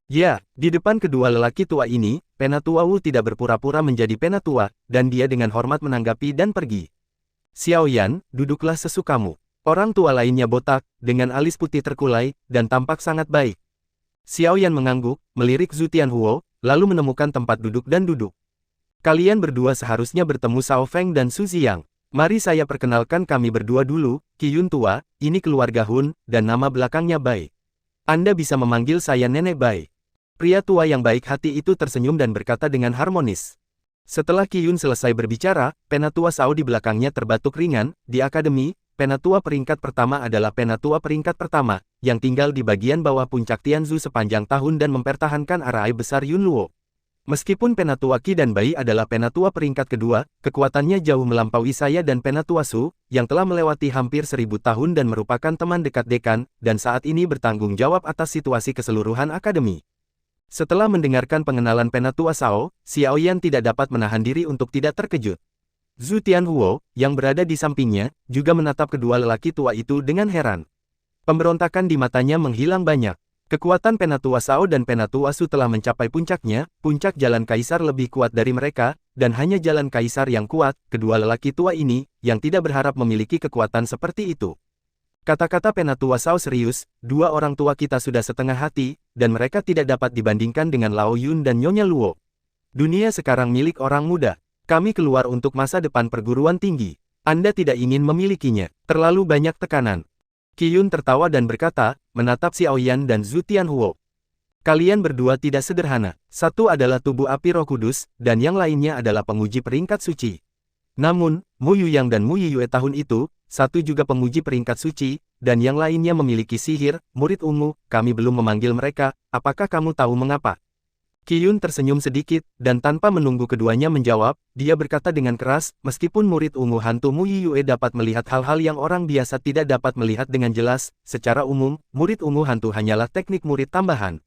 Ya, di depan kedua lelaki tua ini, Penatua Wu tidak berpura-pura menjadi penatua, dan dia dengan hormat menanggapi dan pergi. Xiao Yan, duduklah sesukamu. Orang tua lainnya botak, dengan alis putih terkulai, dan tampak sangat baik. Xiao Yan mengangguk, melirik Zhu Tianhuo, lalu menemukan tempat duduk dan duduk. Kalian berdua seharusnya bertemu Shao Feng dan Su Ziyang. Mari saya perkenalkan kami berdua dulu, Qiyun tua, ini keluarga Hun, dan nama belakangnya Bai. Anda bisa memanggil saya Nenek Bai. Pria tua yang baik hati itu tersenyum dan berkata dengan harmonis. Setelah Qiyun selesai berbicara, Penatua Shao di belakangnya terbatuk ringan. Di akademi, Penatua peringkat pertama adalah Penatua peringkat pertama, yang tinggal di bagian bawah puncak Tianzhu sepanjang tahun dan mempertahankan arai besar Yunluo. Meskipun Penatua Qi dan Bai adalah Penatua peringkat kedua, kekuatannya jauh melampaui saya dan Penatua Su, yang telah melewati hampir 1000 tahun dan merupakan teman dekat dekan, dan saat ini bertanggung jawab atas situasi keseluruhan akademi. Setelah mendengarkan pengenalan Penatua Shao, Xiao Yan tidak dapat menahan diri untuk tidak terkejut. Zhu Tianhuo, yang berada di sampingnya, juga menatap kedua lelaki tua itu dengan heran. Pemberontakan di matanya menghilang banyak. Kekuatan Penatua Shao dan Penatua Su telah mencapai puncaknya, puncak jalan kaisar lebih kuat dari mereka, dan hanya jalan kaisar yang kuat, kedua lelaki tua ini, yang tidak berharap memiliki kekuatan seperti itu. Kata-kata Penatua Shao serius, 2 orang tua kita sudah setengah hati, dan mereka tidak dapat dibandingkan dengan Lao Yun dan Nyonya Luo. Dunia sekarang milik orang muda. Kami keluar untuk masa depan perguruan tinggi. Anda tidak ingin memilikinya. Terlalu banyak tekanan. Qiyun tertawa dan berkata, menatap Xiao Yan dan Zhu Tianhuo. Kalian berdua tidak sederhana. Satu adalah tubuh api Roh Kudus, dan yang lainnya adalah penguji peringkat suci. Namun, Mu Yuyang dan Mu Yiyue tahun itu, satu juga penguji peringkat suci, dan yang lainnya memiliki sihir, murid ungu, kami belum memanggil mereka, apakah kamu tahu mengapa? Qiyun tersenyum sedikit, dan tanpa menunggu keduanya menjawab, dia berkata dengan keras, meskipun murid ungu hantu Mu Yiyue dapat melihat hal-hal yang orang biasa tidak dapat melihat dengan jelas, secara umum, murid ungu hantu hanyalah teknik murid tambahan.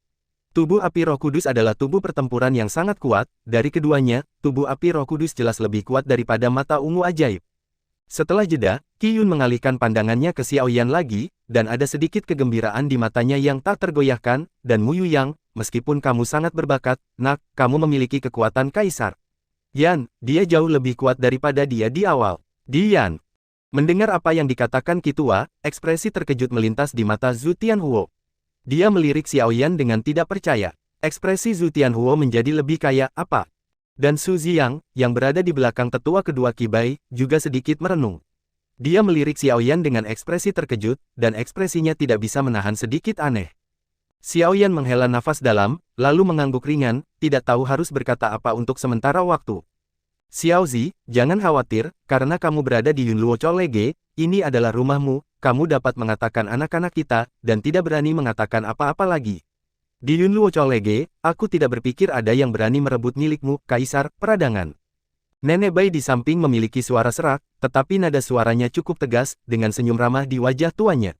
Tubuh api Roh Kudus adalah tubuh pertempuran yang sangat kuat, dari keduanya, tubuh api Roh Kudus jelas lebih kuat daripada mata ungu ajaib. Setelah jeda, Qiyun mengalihkan pandangannya ke Xiao Yan lagi, dan ada sedikit kegembiraan di matanya yang tak tergoyahkan, dan Mu Yuyang, meskipun kamu sangat berbakat, nak, kamu memiliki kekuatan kaisar. Yan, dia jauh lebih kuat daripada dia di awal. Dian. Mendengar apa yang dikatakan Qi tua, ekspresi terkejut melintas di mata Zhu Tianhuo. Dia melirik Xiao Yan dengan tidak percaya. Ekspresi Zhu Tianhuo menjadi lebih kaya, apa? Dan Su Ziyang, yang berada di belakang tetua kedua Qi Bai, juga sedikit merenung. Dia melirik Xiao Yan dengan ekspresi terkejut, dan ekspresinya tidak bisa menahan sedikit aneh. Xiao Yan menghela nafas dalam, lalu mengangguk ringan, tidak tahu harus berkata apa untuk sementara waktu. Xiao Zi, jangan khawatir, karena kamu berada di Yunluo Colege, ini adalah rumahmu, kamu dapat mengatakan anak-anak kita, dan tidak berani mengatakan apa-apa lagi. Di Yunluo Colege, aku tidak berpikir ada yang berani merebut milikmu, Kaisar, peradangan. Nenek Bai di samping memiliki suara serak, tetapi nada suaranya cukup tegas, dengan senyum ramah di wajah tuanya.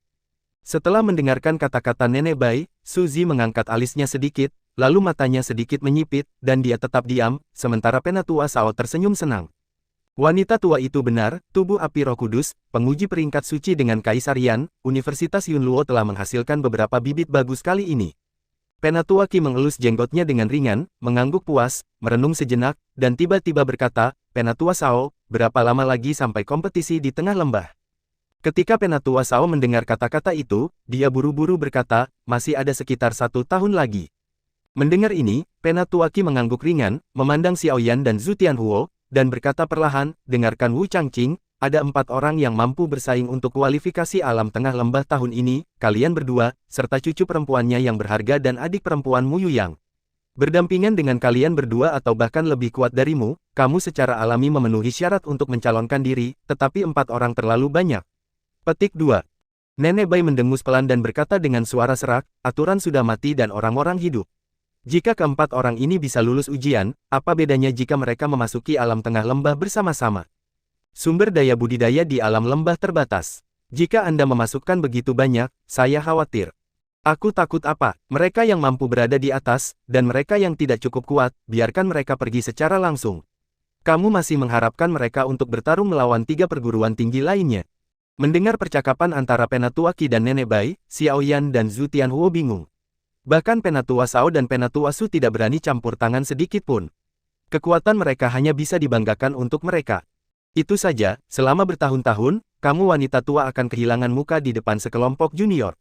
Setelah mendengarkan kata-kata Nenek Bai, Su Zi mengangkat alisnya sedikit, lalu matanya sedikit menyipit, dan dia tetap diam, sementara Penatua Shao tersenyum senang. Wanita tua itu benar, tubuh api Roh Kudus, penguji peringkat suci dengan Kaisar Yan, Universitas Yunluo telah menghasilkan beberapa bibit bagus kali ini. Penatua Qi mengelus jenggotnya dengan ringan, mengangguk puas, merenung sejenak, dan tiba-tiba berkata, Penatua Shao, berapa lama lagi sampai kompetisi di tengah lembah? Ketika Penatua Shao mendengar kata-kata itu, dia buru-buru berkata, masih ada sekitar 1 tahun lagi. Mendengar ini, Penatua Qi mengangguk ringan, memandang Xiao Yan dan Zhu Tianhuo, dan berkata perlahan, dengarkan Wu Changqing, ada 4 orang yang mampu bersaing untuk kualifikasi alam tengah lembah tahun ini, kalian berdua, serta cucu perempuannya yang berharga dan adik perempuan Mu Yuyang. Berdampingan dengan kalian berdua atau bahkan lebih kuat darimu, kamu secara alami memenuhi syarat untuk mencalonkan diri, tetapi 4 orang terlalu banyak. Petik 2. Nenek Bai mendengus pelan dan berkata dengan suara serak, aturan sudah mati dan orang-orang hidup. Jika keempat orang ini bisa lulus ujian, apa bedanya jika mereka memasuki alam tengah lembah bersama-sama? Sumber daya budidaya di alam lembah terbatas. Jika Anda memasukkan begitu banyak, saya khawatir. Aku takut apa? Mereka yang mampu berada di atas, dan mereka yang tidak cukup kuat, biarkan mereka pergi secara langsung. Kamu masih mengharapkan mereka untuk bertarung melawan 3 perguruan tinggi lainnya. Mendengar percakapan antara Penatua Qi dan Nenek Bai, Xiao Yan dan Zhu Tianhuo bingung. Bahkan Penatua Shao dan Penatua Su tidak berani campur tangan sedikit pun. Kekuatan mereka hanya bisa dibanggakan untuk mereka. Itu saja, selama bertahun-tahun, kamu wanita tua akan kehilangan muka di depan sekelompok junior.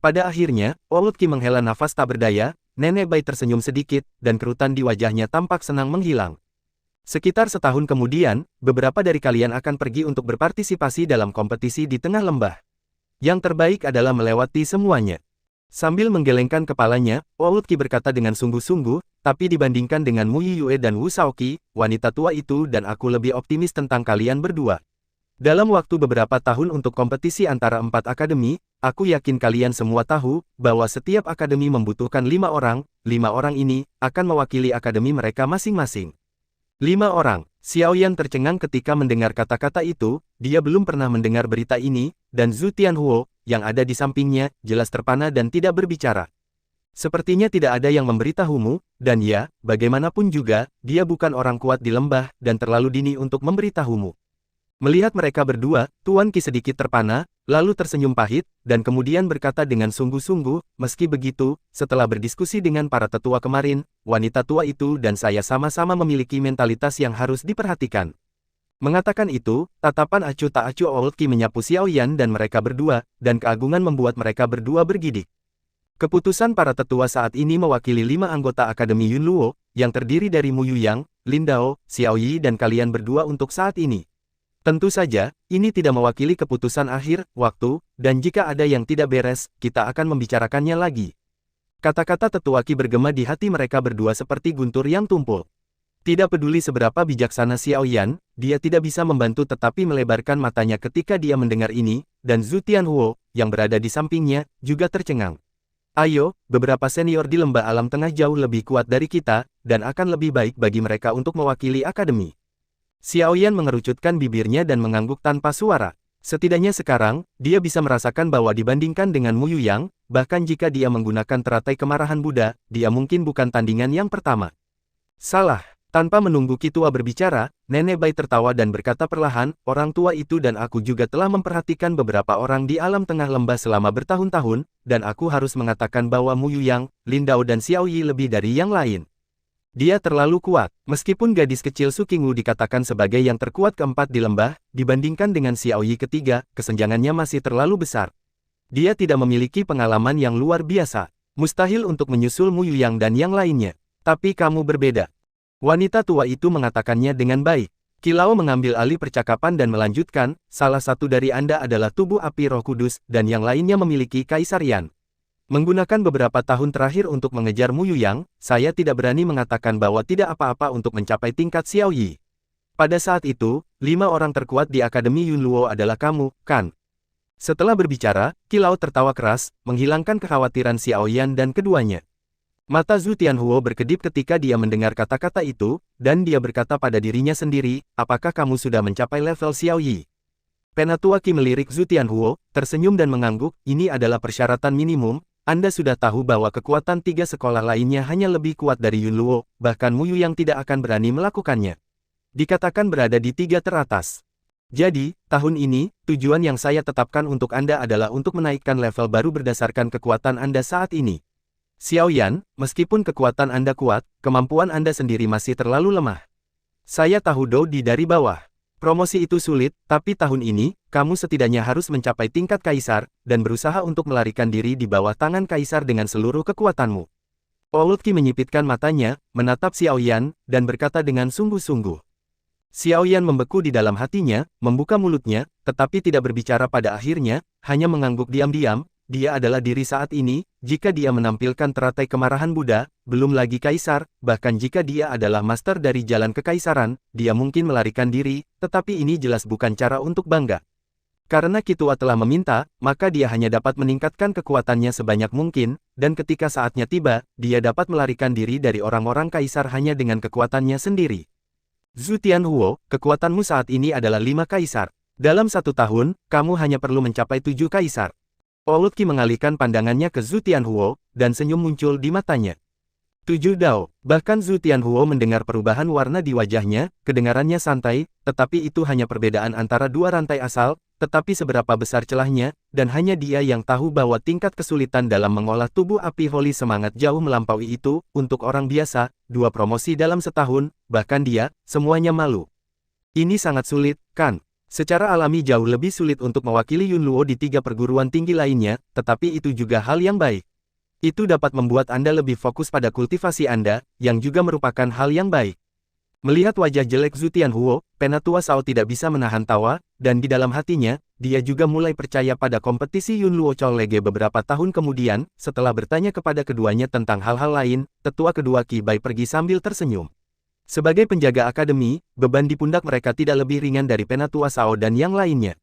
Pada akhirnya, Old Qi menghela nafas tak berdaya, Nenek Bai tersenyum sedikit, dan kerutan di wajahnya tampak senang menghilang. Sekitar setahun kemudian, beberapa dari kalian akan pergi untuk berpartisipasi dalam kompetisi di tengah lembah. Yang terbaik adalah melewati semuanya. Sambil menggelengkan kepalanya, Old Qi berkata dengan sungguh-sungguh, tapi dibandingkan dengan Mu Yiyue dan Wu Shaoqi, wanita tua itu dan aku lebih optimis tentang kalian berdua. Dalam waktu beberapa tahun untuk kompetisi antara 4 akademi, aku yakin kalian semua tahu, bahwa setiap akademi membutuhkan 5 orang, 5 orang ini, akan mewakili akademi mereka masing-masing. 5 orang. Xiao Yan tercengang ketika mendengar kata-kata itu, dia belum pernah mendengar berita ini, dan Zhu Tianhuo, yang ada di sampingnya, jelas terpana dan tidak berbicara. Sepertinya tidak ada yang memberitahumu, dan ya, bagaimanapun juga, dia bukan orang kuat di lembah, dan terlalu dini untuk memberitahumu. Melihat mereka berdua, Tuan Qi sedikit terpana, lalu tersenyum pahit, dan kemudian berkata dengan sungguh-sungguh, meski begitu, setelah berdiskusi dengan para tetua kemarin, wanita tua itu dan saya sama-sama memiliki mentalitas yang harus diperhatikan. Mengatakan itu, tatapan acuh tak acuh Old Qi menyapu Xiao Yan dan mereka berdua, dan keagungan membuat mereka berdua bergidik. Keputusan para tetua saat ini mewakili 5 anggota Akademi Yunluo, yang terdiri dari Mu Yuyang, Lin Dao, Xiao Yi dan kalian berdua untuk saat ini. Tentu saja, ini tidak mewakili keputusan akhir, waktu, dan jika ada yang tidak beres, kita akan membicarakannya lagi. Kata-kata tetua Qi bergema di hati mereka berdua seperti guntur yang tumpul. Tidak peduli seberapa bijaksana Xiao Yan, dia tidak bisa membantu tetapi melebarkan matanya ketika dia mendengar ini, dan Zhu Tianhuo, yang berada di sampingnya, juga tercengang. Ayo, beberapa senior di lembah alam tengah jauh lebih kuat dari kita, dan akan lebih baik bagi mereka untuk mewakili akademi. Xiao Yan mengerucutkan bibirnya dan mengangguk tanpa suara. Setidaknya sekarang, dia bisa merasakan bahwa dibandingkan dengan Mu Yuyang, bahkan jika dia menggunakan teratai kemarahan Buddha, dia mungkin bukan tandingan yang pertama. Salah. Tanpa menunggu Qi tua berbicara, Nenek Bai tertawa dan berkata perlahan, orang tua itu dan aku juga telah memperhatikan beberapa orang di alam tengah lembah selama bertahun-tahun, dan aku harus mengatakan bahwa Mu Yuyang, Lin Dao dan Xiao Yi lebih dari yang lain. Dia terlalu kuat. Meskipun gadis kecil Su Qingwu dikatakan sebagai yang terkuat keempat di lembah, dibandingkan dengan Xiao Yi ketiga, kesenjangannya masih terlalu besar. Dia tidak memiliki pengalaman yang luar biasa. Mustahil untuk menyusul Mu Yuyang dan yang lainnya. Tapi kamu berbeda. Wanita tua itu mengatakannya dengan baik. Qi Lao mengambil alih percakapan dan melanjutkan, salah satu dari Anda adalah tubuh api Roh Kudus, dan yang lainnya memiliki kaisarian. Menggunakan beberapa tahun terakhir untuk mengejar Mu Yuyang, saya tidak berani mengatakan bahwa tidak apa-apa untuk mencapai tingkat Xiao Yi. Pada saat itu, 5 orang terkuat di Akademi Yunluo adalah kamu, kan? Setelah berbicara, Qi Lao tertawa keras, menghilangkan kekhawatiran Xiao Yan dan keduanya. Mata Zhu Tianhuo berkedip ketika dia mendengar kata-kata itu, dan dia berkata pada dirinya sendiri, apakah kamu sudah mencapai level Xiao Yi? Penatua Qi melirik Zhu Tianhuo, tersenyum dan mengangguk, ini adalah persyaratan minimum. Anda sudah tahu bahwa kekuatan 3 sekolah lainnya hanya lebih kuat dari Yunluo, bahkan Mu Yuyang tidak akan berani melakukannya. Dikatakan berada di 3 teratas. Jadi, tahun ini, tujuan yang saya tetapkan untuk Anda adalah untuk menaikkan level baru berdasarkan kekuatan Anda saat ini. Xiao Yan, meskipun kekuatan Anda kuat, kemampuan Anda sendiri masih terlalu lemah. Saya tahu Dou di dari bawah. Promosi itu sulit, tapi tahun ini, kamu setidaknya harus mencapai tingkat kaisar, dan berusaha untuk melarikan diri di bawah tangan kaisar dengan seluruh kekuatanmu. Old Qi menyipitkan matanya, menatap Xiao Yan, dan berkata dengan sungguh-sungguh. Xiao Yan membeku di dalam hatinya, membuka mulutnya, tetapi tidak berbicara pada akhirnya, hanya mengangguk diam-diam. Dia adalah diri saat ini, jika dia menampilkan teratai kemarahan Buddha, belum lagi kaisar, bahkan jika dia adalah master dari jalan kekaisaran, dia mungkin melarikan diri, tetapi ini jelas bukan cara untuk bangga. Karena Kitua telah meminta, maka dia hanya dapat meningkatkan kekuatannya sebanyak mungkin, dan ketika saatnya tiba, dia dapat melarikan diri dari orang-orang kaisar hanya dengan kekuatannya sendiri. Zhu Tianhuo, kekuatanmu saat ini adalah 5 kaisar. Dalam 1 tahun, kamu hanya perlu mencapai 7 kaisar. Old Qi mengalihkan pandangannya ke Zhu Tianhuo, dan senyum muncul di matanya. 7 Dao. Bahkan Zhu Tianhuo mendengar perubahan warna di wajahnya, kedengarannya santai, tetapi itu hanya perbedaan antara 2 rantai asal, tetapi seberapa besar celahnya, dan hanya dia yang tahu bahwa tingkat kesulitan dalam mengolah tubuh api Holy semangat jauh melampaui itu, untuk orang biasa, 2 promosi dalam setahun, bahkan dia, semuanya malu. Ini sangat sulit, kan? Secara alami jauh lebih sulit untuk mewakili Yunluo di 3 perguruan tinggi lainnya, tetapi itu juga hal yang baik. Itu dapat membuat Anda lebih fokus pada kultivasi Anda, yang juga merupakan hal yang baik. Melihat wajah jelek Zhu Tianhuo, Penatua Shao tidak bisa menahan tawa, dan di dalam hatinya, dia juga mulai percaya pada kompetisi Yunluo Colege beberapa tahun kemudian, setelah bertanya kepada keduanya tentang hal-hal lain, tetua kedua Qi Bai pergi sambil tersenyum. Sebagai penjaga akademi, beban di pundak mereka tidak lebih ringan dari Penatua Shao dan yang lainnya.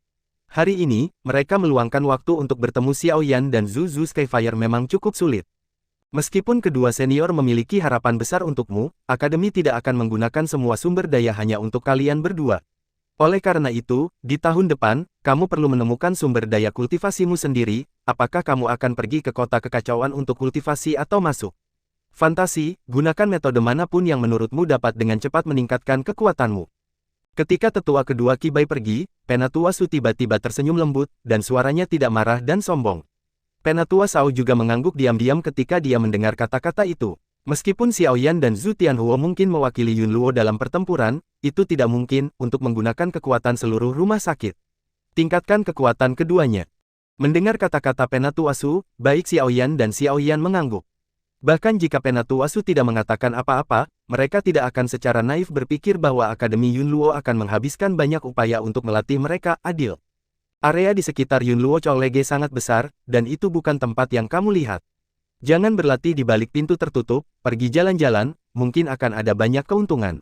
Hari ini, mereka meluangkan waktu untuk bertemu Xiao Yan dan Zhu Skyfire memang cukup sulit. Meskipun kedua senior memiliki harapan besar untukmu, akademi tidak akan menggunakan semua sumber daya hanya untuk kalian berdua. Oleh karena itu, di tahun depan, kamu perlu menemukan sumber daya kultivasimu sendiri. Apakah kamu akan pergi ke kota kekacauan untuk kultivasi atau masuk fantasi? Gunakan metode manapun yang menurutmu dapat dengan cepat meningkatkan kekuatanmu. Ketika tetua kedua Qi Bai pergi, Penatua Su tiba-tiba tersenyum lembut, dan suaranya tidak marah dan sombong. Penatua Shao juga mengangguk diam-diam ketika dia mendengar kata-kata itu. Meskipun Xiao Yan dan Zhu Tianhuo mungkin mewakili Yunluo dalam pertempuran, itu tidak mungkin untuk menggunakan kekuatan seluruh rumah sakit. Tingkatkan kekuatan keduanya. Mendengar kata-kata Penatua Su, baik Xiao Yan dan Xiao Yan mengangguk. Bahkan jika Penatua Su tidak mengatakan apa-apa, mereka tidak akan secara naif berpikir bahwa Akademi Yunluo akan menghabiskan banyak upaya untuk melatih mereka adil. Area di sekitar Yunluo Colege sangat besar, dan itu bukan tempat yang kamu lihat. Jangan berlatih di balik pintu tertutup, pergi jalan-jalan, mungkin akan ada banyak keuntungan.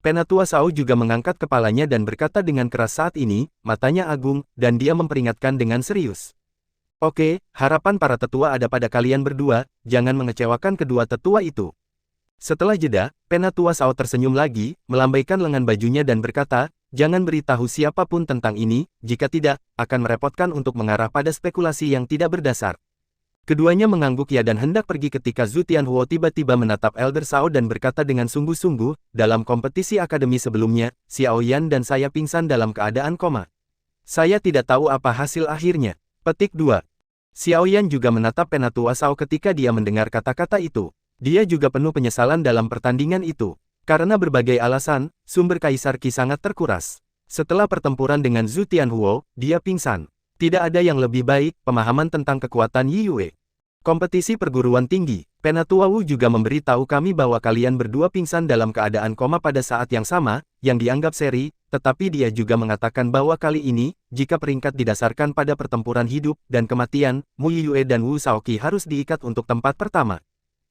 Penatua Shao juga mengangkat kepalanya dan berkata dengan keras saat ini, matanya agung, dan dia memperingatkan dengan serius. Oke, harapan para tetua ada pada kalian berdua, jangan mengecewakan kedua tetua itu. Setelah jeda, Penatua Shao tersenyum lagi, melambaikan lengan bajunya dan berkata, jangan beritahu siapapun tentang ini, jika tidak, akan merepotkan untuk mengarah pada spekulasi yang tidak berdasar. Keduanya mengangguk ya dan hendak pergi ketika Zhu Tianhuo tiba-tiba menatap Elder Shao dan berkata dengan sungguh-sungguh, dalam kompetisi akademi sebelumnya, Xiao Yan dan saya pingsan dalam keadaan koma. Saya tidak tahu apa hasil akhirnya. Petik 2. Xiao Yan juga menatap Penatua Shao ketika dia mendengar kata-kata itu. Dia juga penuh penyesalan dalam pertandingan itu. Karena berbagai alasan, sumber Kaisar Qi sangat terkuras. Setelah pertempuran dengan Zhu Tianhuo, dia pingsan. Tidak ada yang lebih baik, pemahaman tentang kekuatan Yi Yue. Kompetisi perguruan tinggi. Penatua Wu juga memberitahu kami bahwa kalian berdua pingsan dalam keadaan koma pada saat yang sama, yang dianggap seri, tetapi dia juga mengatakan bahwa kali ini, jika peringkat didasarkan pada pertempuran hidup dan kematian, Mu Yue dan Wu Shaoqi harus diikat untuk tempat pertama.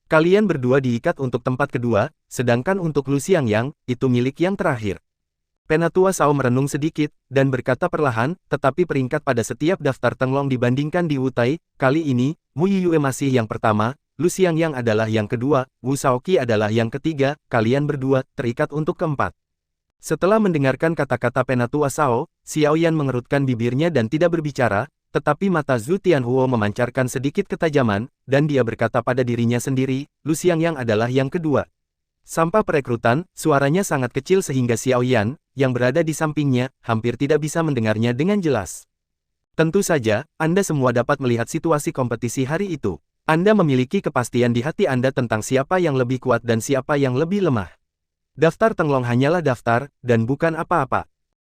Kalian berdua diikat untuk tempat kedua, sedangkan untuk Lu Xiangyang, itu milik yang terakhir. Penatua Shao merenung sedikit, dan berkata perlahan, tetapi peringkat pada setiap daftar Tenglong dibandingkan di Wutai, kali ini, Mu Yue masih yang pertama, Lu Xiangyang adalah yang kedua, Wu Shaoqi adalah yang ketiga, kalian berdua, terikat untuk keempat. Setelah mendengarkan kata-kata Penatua Shao, Xiao Yan mengerutkan bibirnya dan tidak berbicara, tetapi mata Zhu Tianhuo memancarkan sedikit ketajaman, dan dia berkata pada dirinya sendiri, Lu Xiangyang adalah yang kedua. Sampah perekrutan, suaranya sangat kecil sehingga Xiao Yan, yang berada di sampingnya, hampir tidak bisa mendengarnya dengan jelas. Tentu saja, Anda semua dapat melihat situasi kompetisi hari itu. Anda memiliki kepastian di hati Anda tentang siapa yang lebih kuat dan siapa yang lebih lemah. Daftar Tenglong hanyalah daftar, dan bukan apa-apa.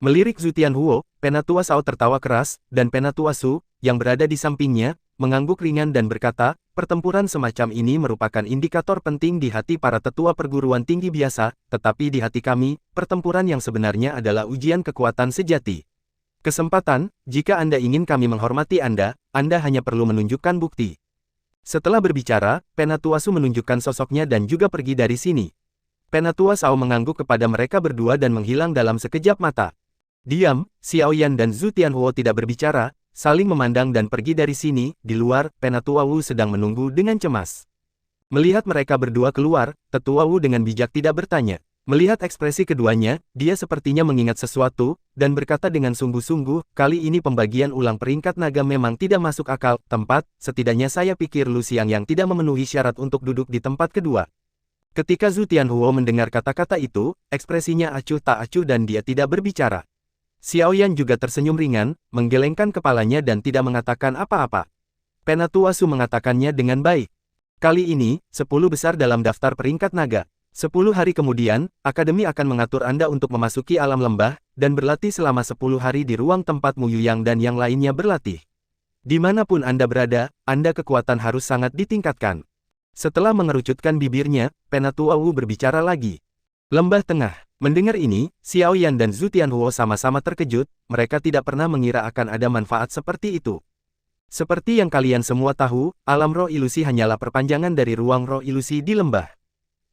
Melirik Zhu Tianhuo, Penatua Shao tertawa keras, dan Penatua Su, yang berada di sampingnya, mengangguk ringan dan berkata, pertempuran semacam ini merupakan indikator penting di hati para tetua perguruan tinggi biasa, tetapi di hati kami, pertempuran yang sebenarnya adalah ujian kekuatan sejati. Kesempatan, jika Anda ingin kami menghormati Anda hanya perlu menunjukkan bukti. Setelah berbicara, Penatuasu menunjukkan sosoknya dan juga pergi dari sini. Penatua Shao mengangguk kepada mereka berdua dan menghilang dalam sekejap mata. Diam, Xiaoyan dan Zhu Tianhuo tidak berbicara, saling memandang dan pergi dari sini. Di luar, Penatua Wu sedang menunggu dengan cemas. Melihat mereka berdua keluar, Tetua Wu dengan bijak tidak bertanya. Melihat ekspresi keduanya, dia sepertinya mengingat sesuatu, dan berkata dengan sungguh-sungguh, kali ini pembagian ulang peringkat naga memang tidak masuk akal. Tempat, setidaknya saya pikir Lu Xiang yang tidak memenuhi syarat untuk duduk di tempat kedua. Ketika Zhu Tianhuo mendengar kata-kata itu, ekspresinya acuh tak acuh dan dia tidak berbicara. Xiaoyan juga tersenyum ringan, menggelengkan kepalanya dan tidak mengatakan apa-apa. Penatuasu mengatakannya dengan baik. Kali ini, 10 besar dalam daftar peringkat naga. 10 hari kemudian, Akademi akan mengatur Anda untuk memasuki alam lembah, dan berlatih selama 10 hari di ruang tempat Mu Yuyang dan yang lainnya berlatih. Dimanapun Anda berada, Anda kekuatan harus sangat ditingkatkan. Setelah mengerucutkan bibirnya, Penatua Wu berbicara lagi. Lembah Tengah. Mendengar ini, Xiaoyan dan Zhu Tianhuo sama-sama terkejut, mereka tidak pernah mengira akan ada manfaat seperti itu. Seperti yang kalian semua tahu, alam roh ilusi hanyalah perpanjangan dari ruang roh ilusi di lembah.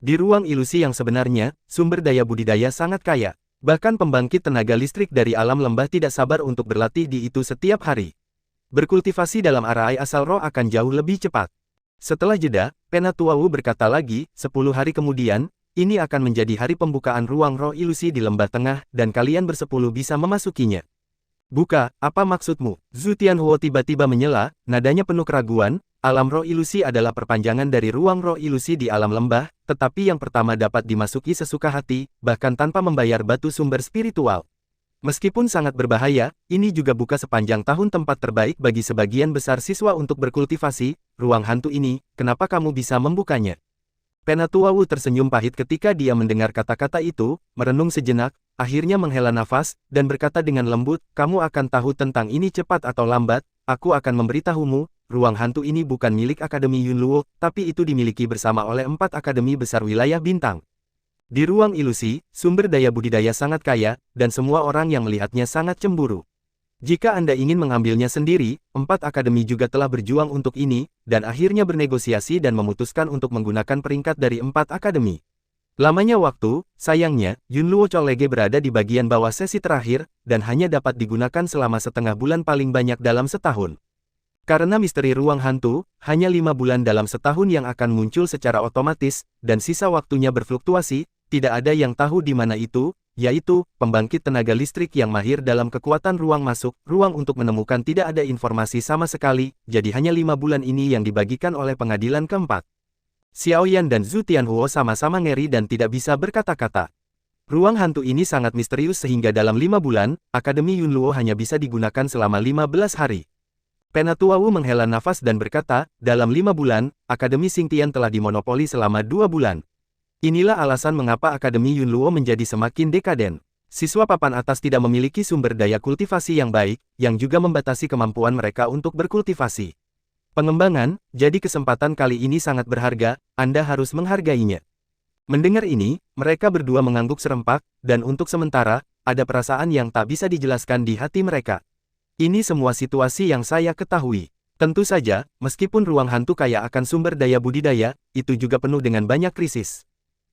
Di ruang ilusi yang sebenarnya, sumber daya budidaya sangat kaya. Bahkan pembangkit tenaga listrik dari alam lembah tidak sabar untuk berlatih di itu setiap hari. Berkultivasi dalam arai asal roh akan jauh lebih cepat. Setelah jeda, Penatua Wu berkata lagi, 10 hari kemudian, ini akan menjadi hari pembukaan ruang roh ilusi di lembah tengah, dan kalian bersepuluh bisa memasukinya. Buka, apa maksudmu? Zhu Tianhuo tiba-tiba menyela, nadanya penuh keraguan. Alam roh ilusi adalah perpanjangan dari ruang roh ilusi di alam lembah, tetapi yang pertama dapat dimasuki sesuka hati, bahkan tanpa membayar batu sumber spiritual. Meskipun sangat berbahaya, ini juga buka sepanjang tahun tempat terbaik bagi sebagian besar siswa untuk berkultivasi. Ruang hantu ini, kenapa kamu bisa membukanya? Penatua Wu tersenyum pahit ketika dia mendengar kata-kata itu, merenung sejenak, akhirnya menghela nafas, dan berkata dengan lembut, kamu akan tahu tentang ini cepat atau lambat, aku akan memberitahumu, ruang hantu ini bukan milik Akademi Yunluo, tapi itu dimiliki bersama oleh 4 akademi besar wilayah bintang. Di ruang ilusi, sumber daya budidaya sangat kaya, dan semua orang yang melihatnya sangat cemburu. Jika Anda ingin mengambilnya sendiri, 4 akademi juga telah berjuang untuk ini, dan akhirnya bernegosiasi dan memutuskan untuk menggunakan peringkat dari 4 akademi. Lamanya waktu, sayangnya, Yunluo Colege berada di bagian bawah sesi terakhir, dan hanya dapat digunakan selama setengah bulan paling banyak dalam setahun. Karena misteri ruang hantu, hanya 5 bulan dalam setahun yang akan muncul secara otomatis, dan sisa waktunya berfluktuasi, tidak ada yang tahu di mana itu, yaitu, pembangkit tenaga listrik yang mahir dalam kekuatan ruang masuk, ruang untuk menemukan tidak ada informasi sama sekali, jadi hanya 5 bulan ini yang dibagikan oleh pengadilan keempat. Xiaoyan dan Zhu Tianhuo sama-sama ngeri dan tidak bisa berkata-kata. Ruang hantu ini sangat misterius sehingga dalam 5 bulan, Akademi Yunluo hanya bisa digunakan selama 15 hari. Penatua Wu menghela nafas dan berkata, dalam 5 bulan, Akademi Xingtian telah dimonopoli selama 2 bulan. Inilah alasan mengapa Akademi Yunluo menjadi semakin dekaden. Siswa papan atas tidak memiliki sumber daya kultivasi yang baik, yang juga membatasi kemampuan mereka untuk berkultivasi. Pengembangan, jadi kesempatan kali ini sangat berharga, Anda harus menghargainya. Mendengar ini, mereka berdua mengangguk serempak, dan untuk sementara, ada perasaan yang tak bisa dijelaskan di hati mereka. Ini semua situasi yang saya ketahui. Tentu saja, meskipun ruang hantu kaya akan sumber daya budidaya, itu juga penuh dengan banyak krisis.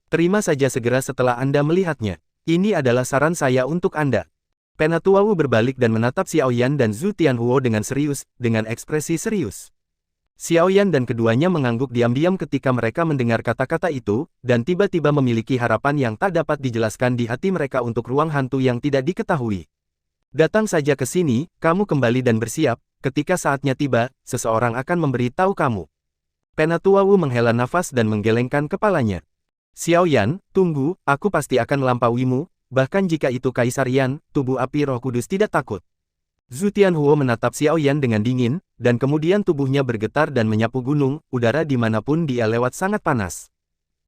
Terima saja segera setelah Anda melihatnya. Ini adalah saran saya untuk Anda. Penatua Wu berbalik dan menatap Xiaoyan dan Zhu Tianhuo dengan serius, dengan ekspresi serius. Xiaoyan dan keduanya mengangguk diam-diam ketika mereka mendengar kata-kata itu, dan tiba-tiba memiliki harapan yang tak dapat dijelaskan di hati mereka untuk ruang hantu yang tidak diketahui. Datang saja ke sini, kamu kembali dan bersiap, ketika saatnya tiba, seseorang akan memberitahu kamu. Penatua Wu menghela nafas dan menggelengkan kepalanya. Xiaoyan, tunggu, aku pasti akan melampauimu, bahkan jika itu Kaisar Yan, tubuh api Roh Kudus tidak takut. Zhu Tianhuo menatap Xiaoyan dengan dingin, dan kemudian tubuhnya bergetar dan menyapu gunung, udara dimanapun dia lewat sangat panas.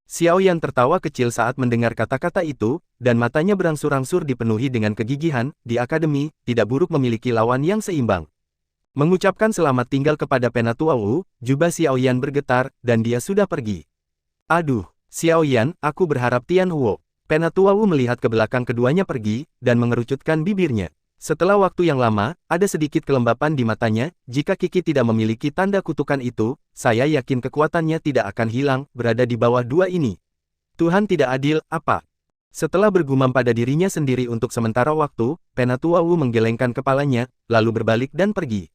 Xiaoyan tertawa kecil saat mendengar kata-kata itu, dan matanya berangsur-angsur dipenuhi dengan kegigihan, di akademi, tidak buruk memiliki lawan yang seimbang. Mengucapkan selamat tinggal kepada Penatua Wu, jubah Xiaoyan bergetar, dan dia sudah pergi. Aduh, Xiaoyan, aku berharap Tian Huo. Penatua Wu melihat ke belakang keduanya pergi, dan mengerucutkan bibirnya. Setelah waktu yang lama, ada sedikit kelembapan di matanya. Jika Kiki tidak memiliki tanda kutukan itu, saya yakin kekuatannya tidak akan hilang, berada di bawah dua ini. Tuhan tidak adil, apa? Setelah bergumam pada dirinya sendiri untuk sementara waktu, Penatua Wu menggelengkan kepalanya, lalu berbalik dan pergi.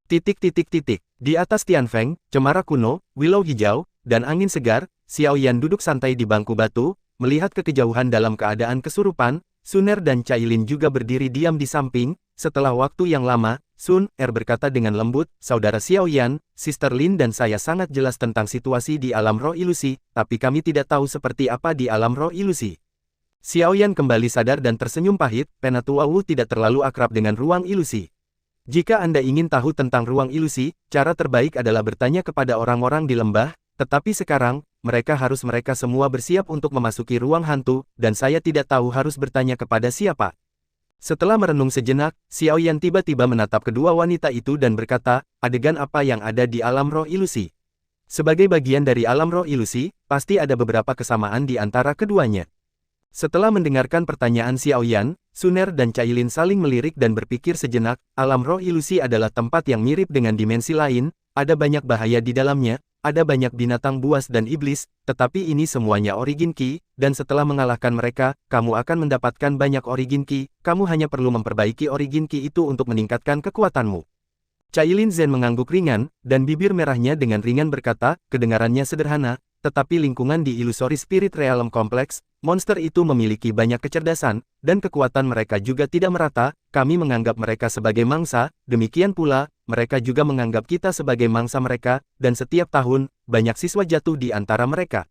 Di atas Tianfeng, cemara kuno, willow hijau, dan angin segar, Xiaoyan duduk santai di bangku batu, melihat ke kejauhan dalam keadaan kesurupan. Suner dan Cailin juga berdiri diam di samping. Setelah waktu yang lama, Sun Er berkata dengan lembut, "Saudara Xiaoyan, Sister Lin dan saya sangat jelas tentang situasi di alam roh ilusi, tapi kami tidak tahu seperti apa di alam roh ilusi." Xiaoyan kembali sadar dan tersenyum pahit. Penatua Wu tidak terlalu akrab dengan ruang ilusi. Jika Anda ingin tahu tentang ruang ilusi, cara terbaik adalah bertanya kepada orang-orang di lembah, tetapi sekarang, mereka semua bersiap untuk memasuki ruang hantu, dan saya tidak tahu harus bertanya kepada siapa. Setelah merenung sejenak, Xiaoyan tiba-tiba menatap kedua wanita itu dan berkata, adegan apa yang ada di alam roh ilusi? Sebagai bagian dari alam roh ilusi, pasti ada beberapa kesamaan di antara keduanya. Setelah mendengarkan pertanyaan Xiaoyan, Suner dan Cailin saling melirik dan berpikir sejenak. Alam roh ilusi adalah tempat yang mirip dengan dimensi lain, ada banyak bahaya di dalamnya. Ada banyak binatang buas dan iblis, tetapi ini semuanya Origin Ki, dan setelah mengalahkan mereka, kamu akan mendapatkan banyak Origin Ki, kamu hanya perlu memperbaiki Origin Ki itu untuk meningkatkan kekuatanmu. Cailin Zen mengangguk ringan, dan bibir merahnya dengan ringan berkata, kedengarannya sederhana, tetapi lingkungan di Illusory Spirit Realm kompleks, monster itu memiliki banyak kecerdasan, dan kekuatan mereka juga tidak merata. Kami menganggap mereka sebagai mangsa, demikian pula, mereka juga menganggap kita sebagai mangsa mereka, dan setiap tahun, banyak siswa jatuh di antara mereka.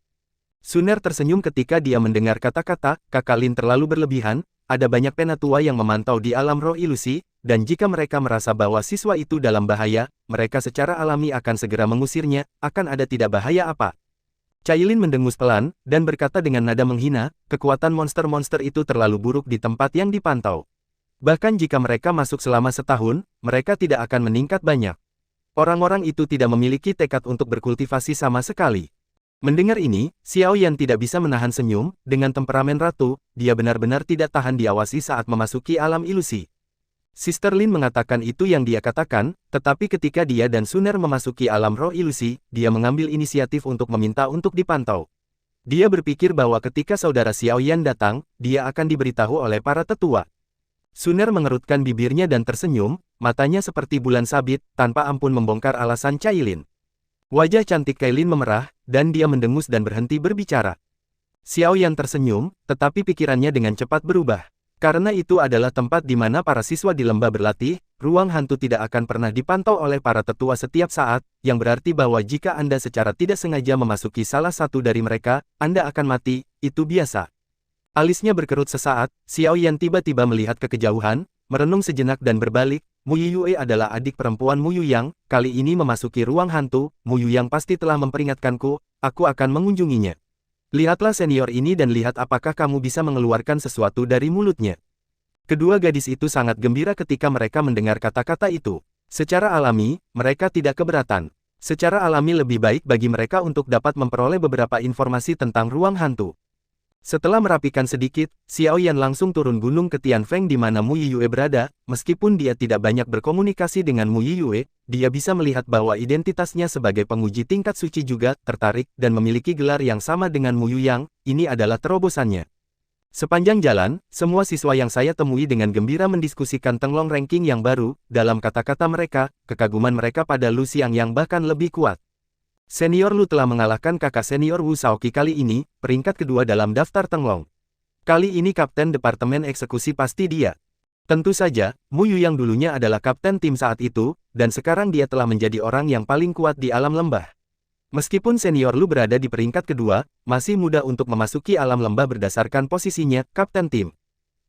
Suner tersenyum ketika dia mendengar kata-kata, Kakak Lin terlalu berlebihan, ada banyak penatua yang memantau di alam roh ilusi, dan jika mereka merasa bahwa siswa itu dalam bahaya, mereka secara alami akan segera mengusirnya, akan ada tidak bahaya apa. Cailin mendengus pelan, dan berkata dengan nada menghina, kekuatan monster-monster itu terlalu buruk di tempat yang dipantau. Bahkan jika mereka masuk selama setahun, mereka tidak akan meningkat banyak. Orang-orang itu tidak memiliki tekad untuk berkultivasi sama sekali. Mendengar ini, Xiaoyan tidak bisa menahan senyum. Dengan temperamen ratu, dia benar-benar tidak tahan diawasi saat memasuki alam ilusi. Sister Lin mengatakan itu yang dia katakan, tetapi ketika dia dan Suner memasuki alam roh ilusi, dia mengambil inisiatif untuk meminta untuk dipantau. Dia berpikir bahwa ketika saudara Xiaoyan datang, dia akan diberitahu oleh para tetua. Suner mengerutkan bibirnya dan tersenyum, matanya seperti bulan sabit, tanpa ampun membongkar alasan Cailin. Wajah cantik Cailin memerah, dan dia mendengus dan berhenti berbicara. Xiaoyan tersenyum, tetapi pikirannya dengan cepat berubah. Karena itu adalah tempat di mana para siswa di lembah berlatih, ruang hantu tidak akan pernah dipantau oleh para tetua setiap saat, yang berarti bahwa jika Anda secara tidak sengaja memasuki salah satu dari mereka, Anda akan mati, itu biasa. Alisnya berkerut sesaat, Xiaoyan tiba-tiba melihat ke kejauhan, merenung sejenak dan berbalik. Mu Yue adalah adik perempuan Mu Yuyang, kali ini memasuki ruang hantu. Mu Yuyang pasti telah memperingatkanku, aku akan mengunjunginya. Lihatlah senior ini dan lihat apakah kamu bisa mengeluarkan sesuatu dari mulutnya. Kedua gadis itu sangat gembira ketika mereka mendengar kata-kata itu. Secara alami, mereka tidak keberatan. Secara alami lebih baik bagi mereka untuk dapat memperoleh beberapa informasi tentang ruang hantu. Setelah merapikan sedikit, Xiaoyan langsung turun gunung ke Tianfeng di mana Mu Yue berada. Meskipun dia tidak banyak berkomunikasi dengan Mu Yue, dia bisa melihat bahwa identitasnya sebagai penguji tingkat suci juga tertarik dan memiliki gelar yang sama dengan Mu Yuyang. Ini adalah terobosannya. Sepanjang jalan, semua siswa yang saya temui dengan gembira mendiskusikan Tenglong ranking yang baru. Dalam kata-kata mereka, kekaguman mereka pada Lu Xiang yang bahkan lebih kuat. Senior Lu telah mengalahkan kakak senior Wu Shaoqi kali ini, peringkat kedua dalam daftar Tenglong. Kali ini Kapten Departemen Eksekusi pasti dia. Tentu saja, Mu Yu yang dulunya adalah kapten tim saat itu, dan sekarang dia telah menjadi orang yang paling kuat di alam lembah. Meskipun senior Lu berada di peringkat kedua, masih mudah untuk memasuki alam lembah berdasarkan posisinya, kapten tim.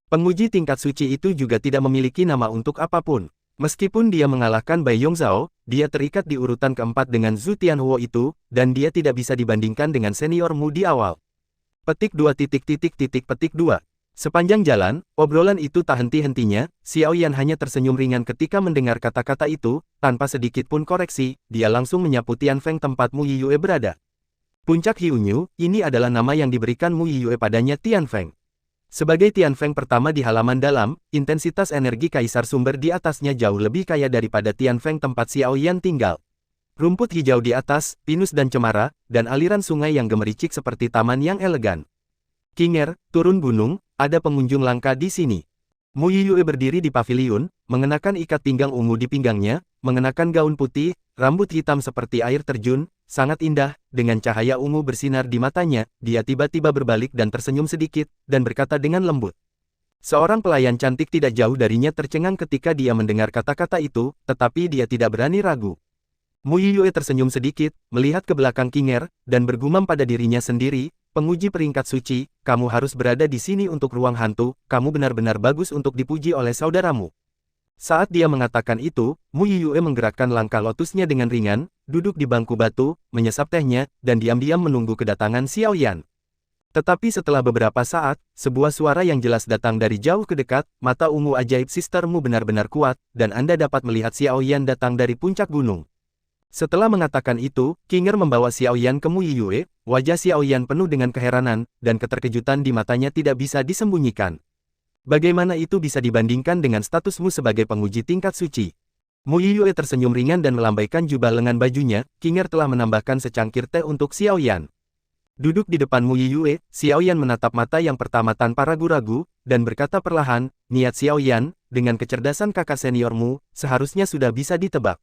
Penguji tingkat suci itu juga tidak memiliki nama untuk apapun. Meskipun dia mengalahkan Bai Yongzhao, dia terikat di urutan keempat dengan Zhu Tianhuo itu, dan dia tidak bisa dibandingkan dengan senior Mu di awal. Petik 2. Sepanjang jalan, obrolan itu tak henti-hentinya, Xiao Yan hanya tersenyum ringan ketika mendengar kata-kata itu, tanpa sedikit pun koreksi, dia langsung menyapu Tian Feng tempat Mu Yiyue berada. Puncak Hiunyu, ini adalah nama yang diberikan Mu Yiyue padanya Tian Feng. Sebagai Tian Feng pertama di halaman dalam, intensitas energi kaisar sumber di atasnya jauh lebih kaya daripada Tian Feng tempat Xiao Yan tinggal. Rumput hijau di atas, pinus dan cemara, dan aliran sungai yang gemericik seperti taman yang elegan. Kinger, turun gunung, ada pengunjung langka di sini. Mu Yiyue berdiri di paviliun, mengenakan ikat pinggang ungu di pinggangnya, mengenakan gaun putih, rambut hitam seperti air terjun, sangat indah, dengan cahaya ungu bersinar di matanya, dia tiba-tiba berbalik dan tersenyum sedikit, dan berkata dengan lembut. Seorang pelayan cantik tidak jauh darinya tercengang ketika dia mendengar kata-kata itu, tetapi dia tidak berani ragu. Mu Yiyue tersenyum sedikit, melihat ke belakang Kinger, dan bergumam pada dirinya sendiri, penguji peringkat suci, kamu harus berada di sini untuk ruang hantu, kamu benar-benar bagus untuk dipuji oleh saudaramu. Saat dia mengatakan itu, Mu Yiyue menggerakkan langkah lotusnya dengan ringan, duduk di bangku batu, menyesap tehnya, dan diam-diam menunggu kedatangan Xiao Yan. Tetapi setelah beberapa saat, sebuah suara yang jelas datang dari jauh ke dekat, mata ungu ajaib sistermu benar-benar kuat, dan Anda dapat melihat Xiao Yan datang dari puncak gunung. Setelah mengatakan itu, Kinger membawa Xiao Yan ke Mu Yiyue, wajah Xiao Yan penuh dengan keheranan, dan keterkejutan di matanya tidak bisa disembunyikan. Bagaimana itu bisa dibandingkan dengan statusmu sebagai penguji tingkat suci? Mu Yiyue tersenyum ringan dan melambaikan jubah lengan bajunya, Kinger telah menambahkan secangkir teh untuk Xiao Yan. Duduk di depan Mu Yiyue, Xiao Yan menatap mata yang pertama tanpa ragu-ragu, dan berkata perlahan, niat Xiao Yan, dengan kecerdasan kakak seniormu, seharusnya sudah bisa ditebak.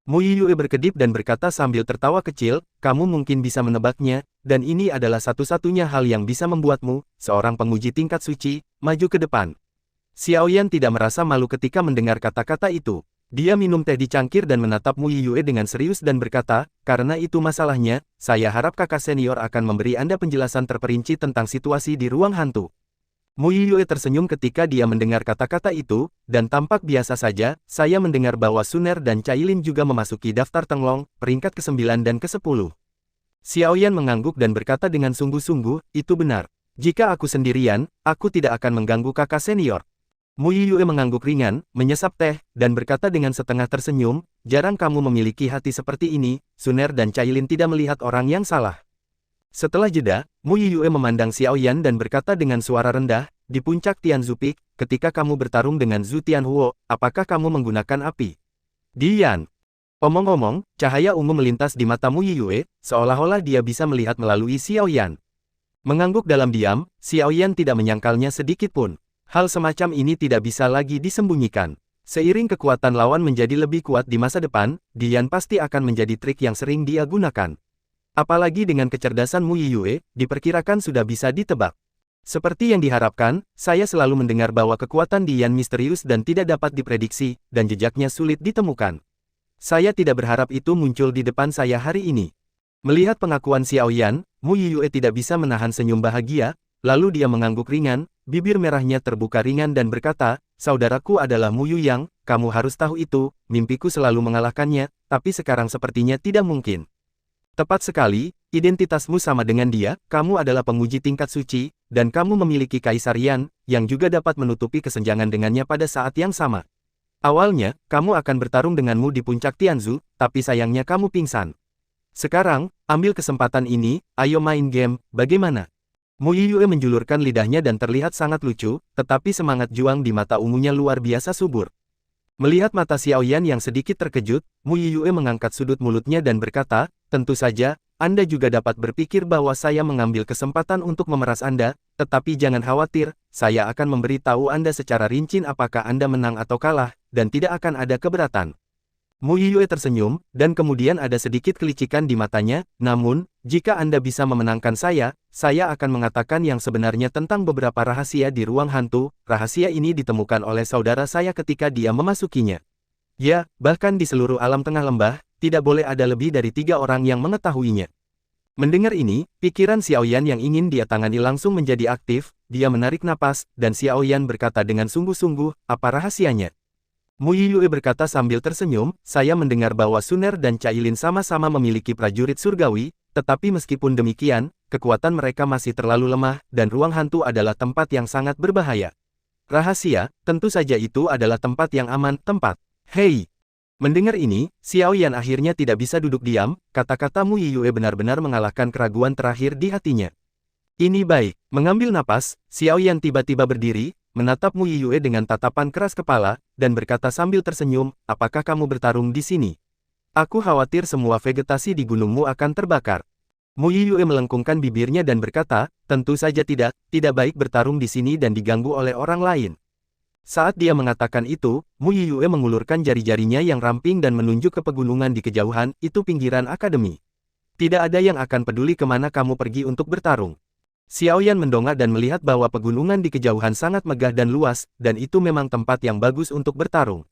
Mu Yiyue berkedip dan berkata sambil tertawa kecil, kamu mungkin bisa menebaknya, dan ini adalah satu-satunya hal yang bisa membuatmu, seorang penguji tingkat suci, maju ke depan. Xiao Yan tidak merasa malu ketika mendengar kata-kata itu. Dia minum teh di cangkir dan menatap Mu Yiyue dengan serius dan berkata, karena itu masalahnya, saya harap kakak senior akan memberi Anda penjelasan terperinci tentang situasi di ruang hantu. Mu Yiyue tersenyum ketika dia mendengar kata-kata itu, dan tampak biasa saja, saya mendengar bahwa Suner dan Cailin juga memasuki daftar Tenglong, peringkat ke-9 dan ke-10. Xiao Yan mengangguk dan berkata dengan sungguh-sungguh, itu benar. Jika aku sendirian, aku tidak akan mengganggu kakak senior. Mu Yiyue mengangguk ringan, menyesap teh, dan berkata dengan setengah tersenyum, jarang kamu memiliki hati seperti ini, Suner dan Cailin tidak melihat orang yang salah. Setelah jeda, Mu Yiyue memandang Xiao Yan dan berkata dengan suara rendah, di puncak Tianzu Peak, ketika kamu bertarung dengan Zhu Tianhuo, apakah kamu menggunakan api? Dian. Omong-omong, cahaya ungu melintas di mata Mu Yiyue, seolah-olah dia bisa melihat melalui Xiao Yan. Mengangguk dalam diam, Xiao Yan tidak menyangkalnya sedikit pun. Hal semacam ini tidak bisa lagi disembunyikan. Seiring kekuatan lawan menjadi lebih kuat di masa depan, Dian pasti akan menjadi trik yang sering dia gunakan. Apalagi dengan kecerdasan Mu Yiyue, diperkirakan sudah bisa ditebak. Seperti yang diharapkan, saya selalu mendengar bahwa kekuatan Dian misterius dan tidak dapat diprediksi, dan jejaknya sulit ditemukan. Saya tidak berharap itu muncul di depan saya hari ini. Melihat pengakuan Xiao Yan, Mu Yiyue tidak bisa menahan senyum bahagia, lalu dia mengangguk ringan, bibir merahnya terbuka ringan dan berkata, saudaraku adalah Mu Yuyang, kamu harus tahu itu, mimpiku selalu mengalahkannya, tapi sekarang sepertinya tidak mungkin. Tepat sekali, identitasmu sama dengan dia, kamu adalah penguji tingkat suci, dan kamu memiliki Kaisar Yan, yang juga dapat menutupi kesenjangan dengannya pada saat yang sama. Awalnya, kamu akan bertarung denganmu di puncak Tianzu, tapi sayangnya kamu pingsan. Sekarang, ambil kesempatan ini, ayo main game, bagaimana? Mu Yiyue menjulurkan lidahnya dan terlihat sangat lucu, tetapi semangat juang di mata ungunya luar biasa subur. Melihat mata Xiao Yan yang sedikit terkejut, Mu Yiyue mengangkat sudut mulutnya dan berkata, tentu saja, Anda juga dapat berpikir bahwa saya mengambil kesempatan untuk memeras Anda, tetapi jangan khawatir, saya akan memberitahu Anda secara rinci apakah Anda menang atau kalah, dan tidak akan ada keberatan. Mu Yiyue tersenyum, dan kemudian ada sedikit kelicikan di matanya, namun, jika Anda bisa memenangkan saya akan mengatakan yang sebenarnya tentang beberapa rahasia di ruang hantu, rahasia ini ditemukan oleh saudara saya ketika dia memasukinya. Ya, bahkan di seluruh alam tengah lembah, tidak boleh ada lebih dari 3 orang yang mengetahuinya. Mendengar ini, pikiran Xiao Yan yang ingin dia tangani langsung menjadi aktif, dia menarik napas, dan Xiao Yan berkata dengan sungguh-sungguh, apa rahasianya? Mu Yiyue berkata sambil tersenyum, saya mendengar bahwa Suner dan Cailin sama-sama memiliki prajurit surgawi, tetapi meskipun demikian, kekuatan mereka masih terlalu lemah, dan ruang hantu adalah tempat yang sangat berbahaya. Rahasia, tentu saja itu adalah tempat yang aman, tempat. Hei! Mendengar ini, Xiao Yan akhirnya tidak bisa duduk diam, kata-kata Mu Yiyue benar-benar mengalahkan keraguan terakhir di hatinya. Ini baik. Mengambil napas, Xiao Yan tiba-tiba berdiri, menatap Mu Yiyue dengan tatapan keras kepala, dan berkata sambil tersenyum, apakah kamu bertarung di sini? Aku khawatir semua vegetasi di gunungmu akan terbakar. Mu Yiyue melengkungkan bibirnya dan berkata, tentu saja tidak baik bertarung di sini dan diganggu oleh orang lain. Saat dia mengatakan itu, Mu Yiyue mengulurkan jari-jarinya yang ramping dan menunjuk ke pegunungan di kejauhan, itu pinggiran akademi. Tidak ada yang akan peduli kemana kamu pergi untuk bertarung. Xiao Yan mendongak dan melihat bahwa pegunungan di kejauhan sangat megah dan luas, dan itu memang tempat yang bagus untuk bertarung.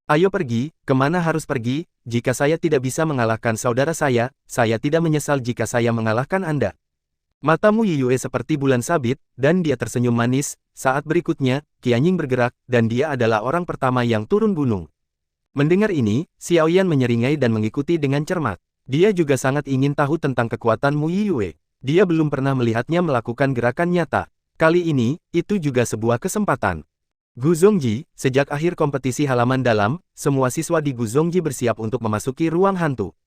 Ayo pergi, kemana harus pergi? Jika saya tidak bisa mengalahkan saudara saya tidak menyesal jika saya mengalahkan Anda. Mata Mu Yiyue seperti bulan sabit, dan dia tersenyum manis. Saat berikutnya, Qianying bergerak, dan dia adalah orang pertama yang turun gunung. Mendengar ini, Xiao Yan menyeringai dan mengikuti dengan cermat. Dia juga sangat ingin tahu tentang kekuatan Mu Yiyue. Dia belum pernah melihatnya melakukan gerakan nyata. Kali ini, itu juga sebuah kesempatan. Guzongji, sejak akhir kompetisi halaman dalam, semua siswa di Guzongji bersiap untuk memasuki ruang hantu.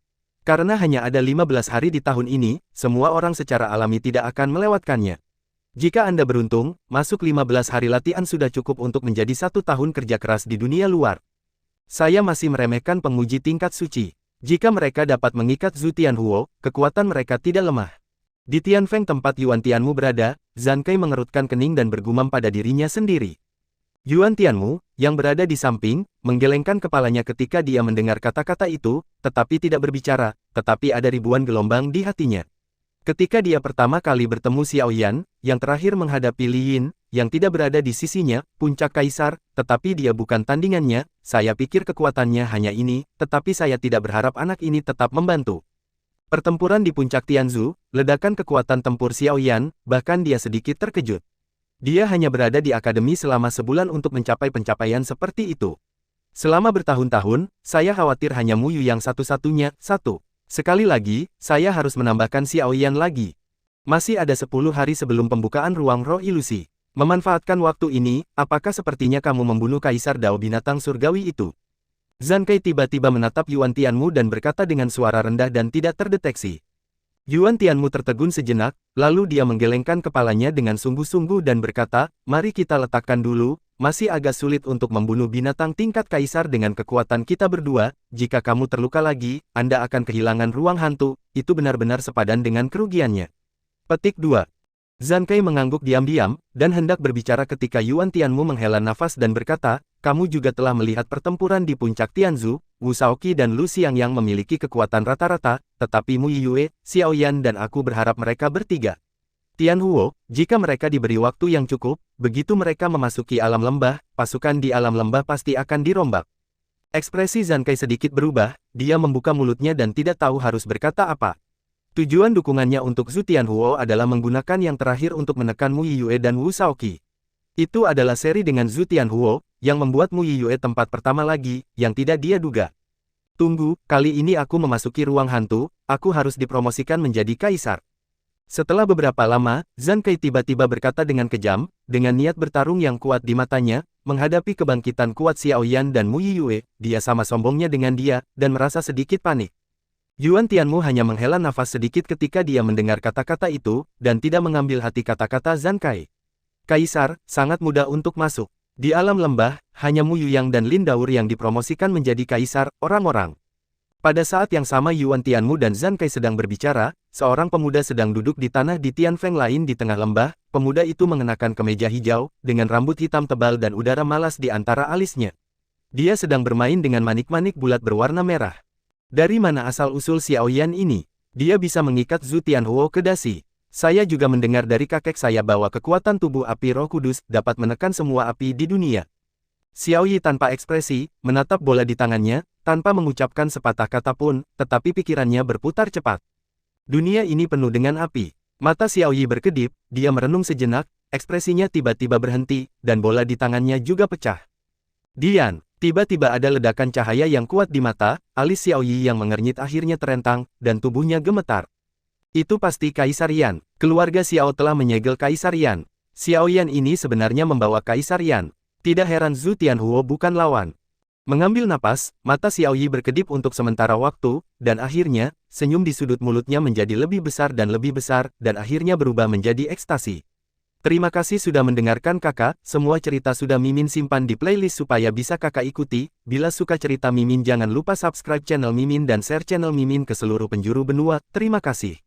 Karena hanya ada 15 hari di tahun ini, semua orang secara alami tidak akan melewatkannya. Jika Anda beruntung, masuk 15 hari latihan sudah cukup untuk menjadi 1 tahun kerja keras di dunia luar. Saya masih meremehkan penguji tingkat suci. Jika mereka dapat mengikat Zhu Tianhuo, kekuatan mereka tidak lemah. Di Tianfeng tempat Yuan Tianmu berada, Zhan Kai mengerutkan kening dan bergumam pada dirinya sendiri. Yuan Tianmu, yang berada di samping, menggelengkan kepalanya ketika dia mendengar kata-kata itu, tetapi tidak berbicara, tetapi ada ribuan gelombang di hatinya. Ketika dia pertama kali bertemu Xiao Yan, yang terakhir menghadapi Li Yin, yang tidak berada di sisinya, puncak kaisar, tetapi dia bukan tandingannya, saya pikir kekuatannya hanya ini, tetapi saya tidak berharap anak ini tetap membantu. Pertempuran di puncak Tianzu, ledakan kekuatan tempur Xiao Yan, bahkan dia sedikit terkejut. Dia hanya berada di akademi selama sebulan untuk mencapai pencapaian seperti itu. Selama bertahun-tahun, saya khawatir hanya Mu Yu yang satu-satunya. Sekali lagi, saya harus menambahkan Xiao Yan lagi. Masih ada 10 hari sebelum pembukaan ruang roh ilusi. Memanfaatkan waktu ini, apakah sepertinya kamu membunuh Kaisar Dao binatang surgawi itu? Zhan Kai tiba-tiba menatap Yuan Tianmu dan berkata dengan suara rendah dan tidak terdeteksi. Yuan Tianmu tertegun sejenak, lalu dia menggelengkan kepalanya dengan sungguh-sungguh dan berkata, mari kita letakkan dulu, masih agak sulit untuk membunuh binatang tingkat kaisar dengan kekuatan kita berdua, jika kamu terluka lagi, Anda akan kehilangan ruang hantu, itu benar-benar sepadan dengan kerugiannya. Petik 2. Zhan Kai mengangguk diam-diam, dan hendak berbicara ketika Yuan Tianmu menghela nafas dan berkata, kamu juga telah melihat pertempuran di puncak Tianzu, Wu Shaoqi dan Lu Xiang yang memiliki kekuatan rata-rata, tetapi Mu Yiyue, Xiao Yan dan aku berharap mereka bertiga. Tianhuo, jika mereka diberi waktu yang cukup, begitu mereka memasuki alam lembah, pasukan di alam lembah pasti akan dirombak. Ekspresi Zhan Kai sedikit berubah, dia membuka mulutnya dan tidak tahu harus berkata apa. Tujuan dukungannya untuk Zhu Tianhuo adalah menggunakan yang terakhir untuk menekan Mu Yiyue dan Wu Shaoqi. Itu adalah seri dengan Zhu Tianhuo, yang membuat Mu Yiyue tempat pertama lagi, yang tidak dia duga. Tunggu, kali ini aku memasuki ruang hantu, aku harus dipromosikan menjadi kaisar. Setelah beberapa lama, Zhan Kai tiba-tiba berkata dengan kejam, dengan niat bertarung yang kuat di matanya, menghadapi kebangkitan kuat Xiao Yan dan Mu Yiyue, dia sama sombongnya dengan dia, dan merasa sedikit panik. Yuan Tianmu hanya menghela nafas sedikit ketika dia mendengar kata-kata itu, dan tidak mengambil hati kata-kata Zhan Kai. Kaisar, sangat mudah untuk masuk. Di alam lembah, hanya Mu Yuyang dan Lin Daur yang dipromosikan menjadi kaisar, orang-orang. Pada saat yang sama Yuan Tianmu dan Zhan Kai sedang berbicara, seorang pemuda sedang duduk di tanah di Tianfeng lain di tengah lembah, pemuda itu mengenakan kemeja hijau, dengan rambut hitam tebal dan udara malas di antara alisnya. Dia sedang bermain dengan manik-manik bulat berwarna merah. Dari mana asal-usul Xiao Yan ini? Dia bisa mengikat Zhu Tianhuo ke dasi. Saya juga mendengar dari kakek saya bahwa kekuatan tubuh api Roh Kudus dapat menekan semua api di dunia. Xiao Yi tanpa ekspresi, menatap bola di tangannya, tanpa mengucapkan sepatah kata pun, tetapi pikirannya berputar cepat. Dunia ini penuh dengan api. Mata Xiao Yi berkedip, dia merenung sejenak, ekspresinya tiba-tiba berhenti, dan bola di tangannya juga pecah. Dian, tiba-tiba ada ledakan cahaya yang kuat di mata, alis Xiao Yi yang mengernyit akhirnya terentang, dan tubuhnya gemetar. Itu pasti Kaisar Yan. Keluarga Xiao telah menyegel Kaisar Yan. Xiao Yan ini sebenarnya membawa Kaisar Yan. Tidak heran Zhu Tianhuo bukan lawan. Mengambil napas, mata Xiao Yi berkedip untuk sementara waktu, dan akhirnya, senyum di sudut mulutnya menjadi lebih besar, dan akhirnya berubah menjadi ekstasi. Terima kasih sudah mendengarkan kakak, semua cerita sudah Mimin simpan di playlist supaya bisa kakak ikuti. Bila suka cerita Mimin jangan lupa subscribe channel Mimin dan share channel Mimin ke seluruh penjuru benua. Terima kasih.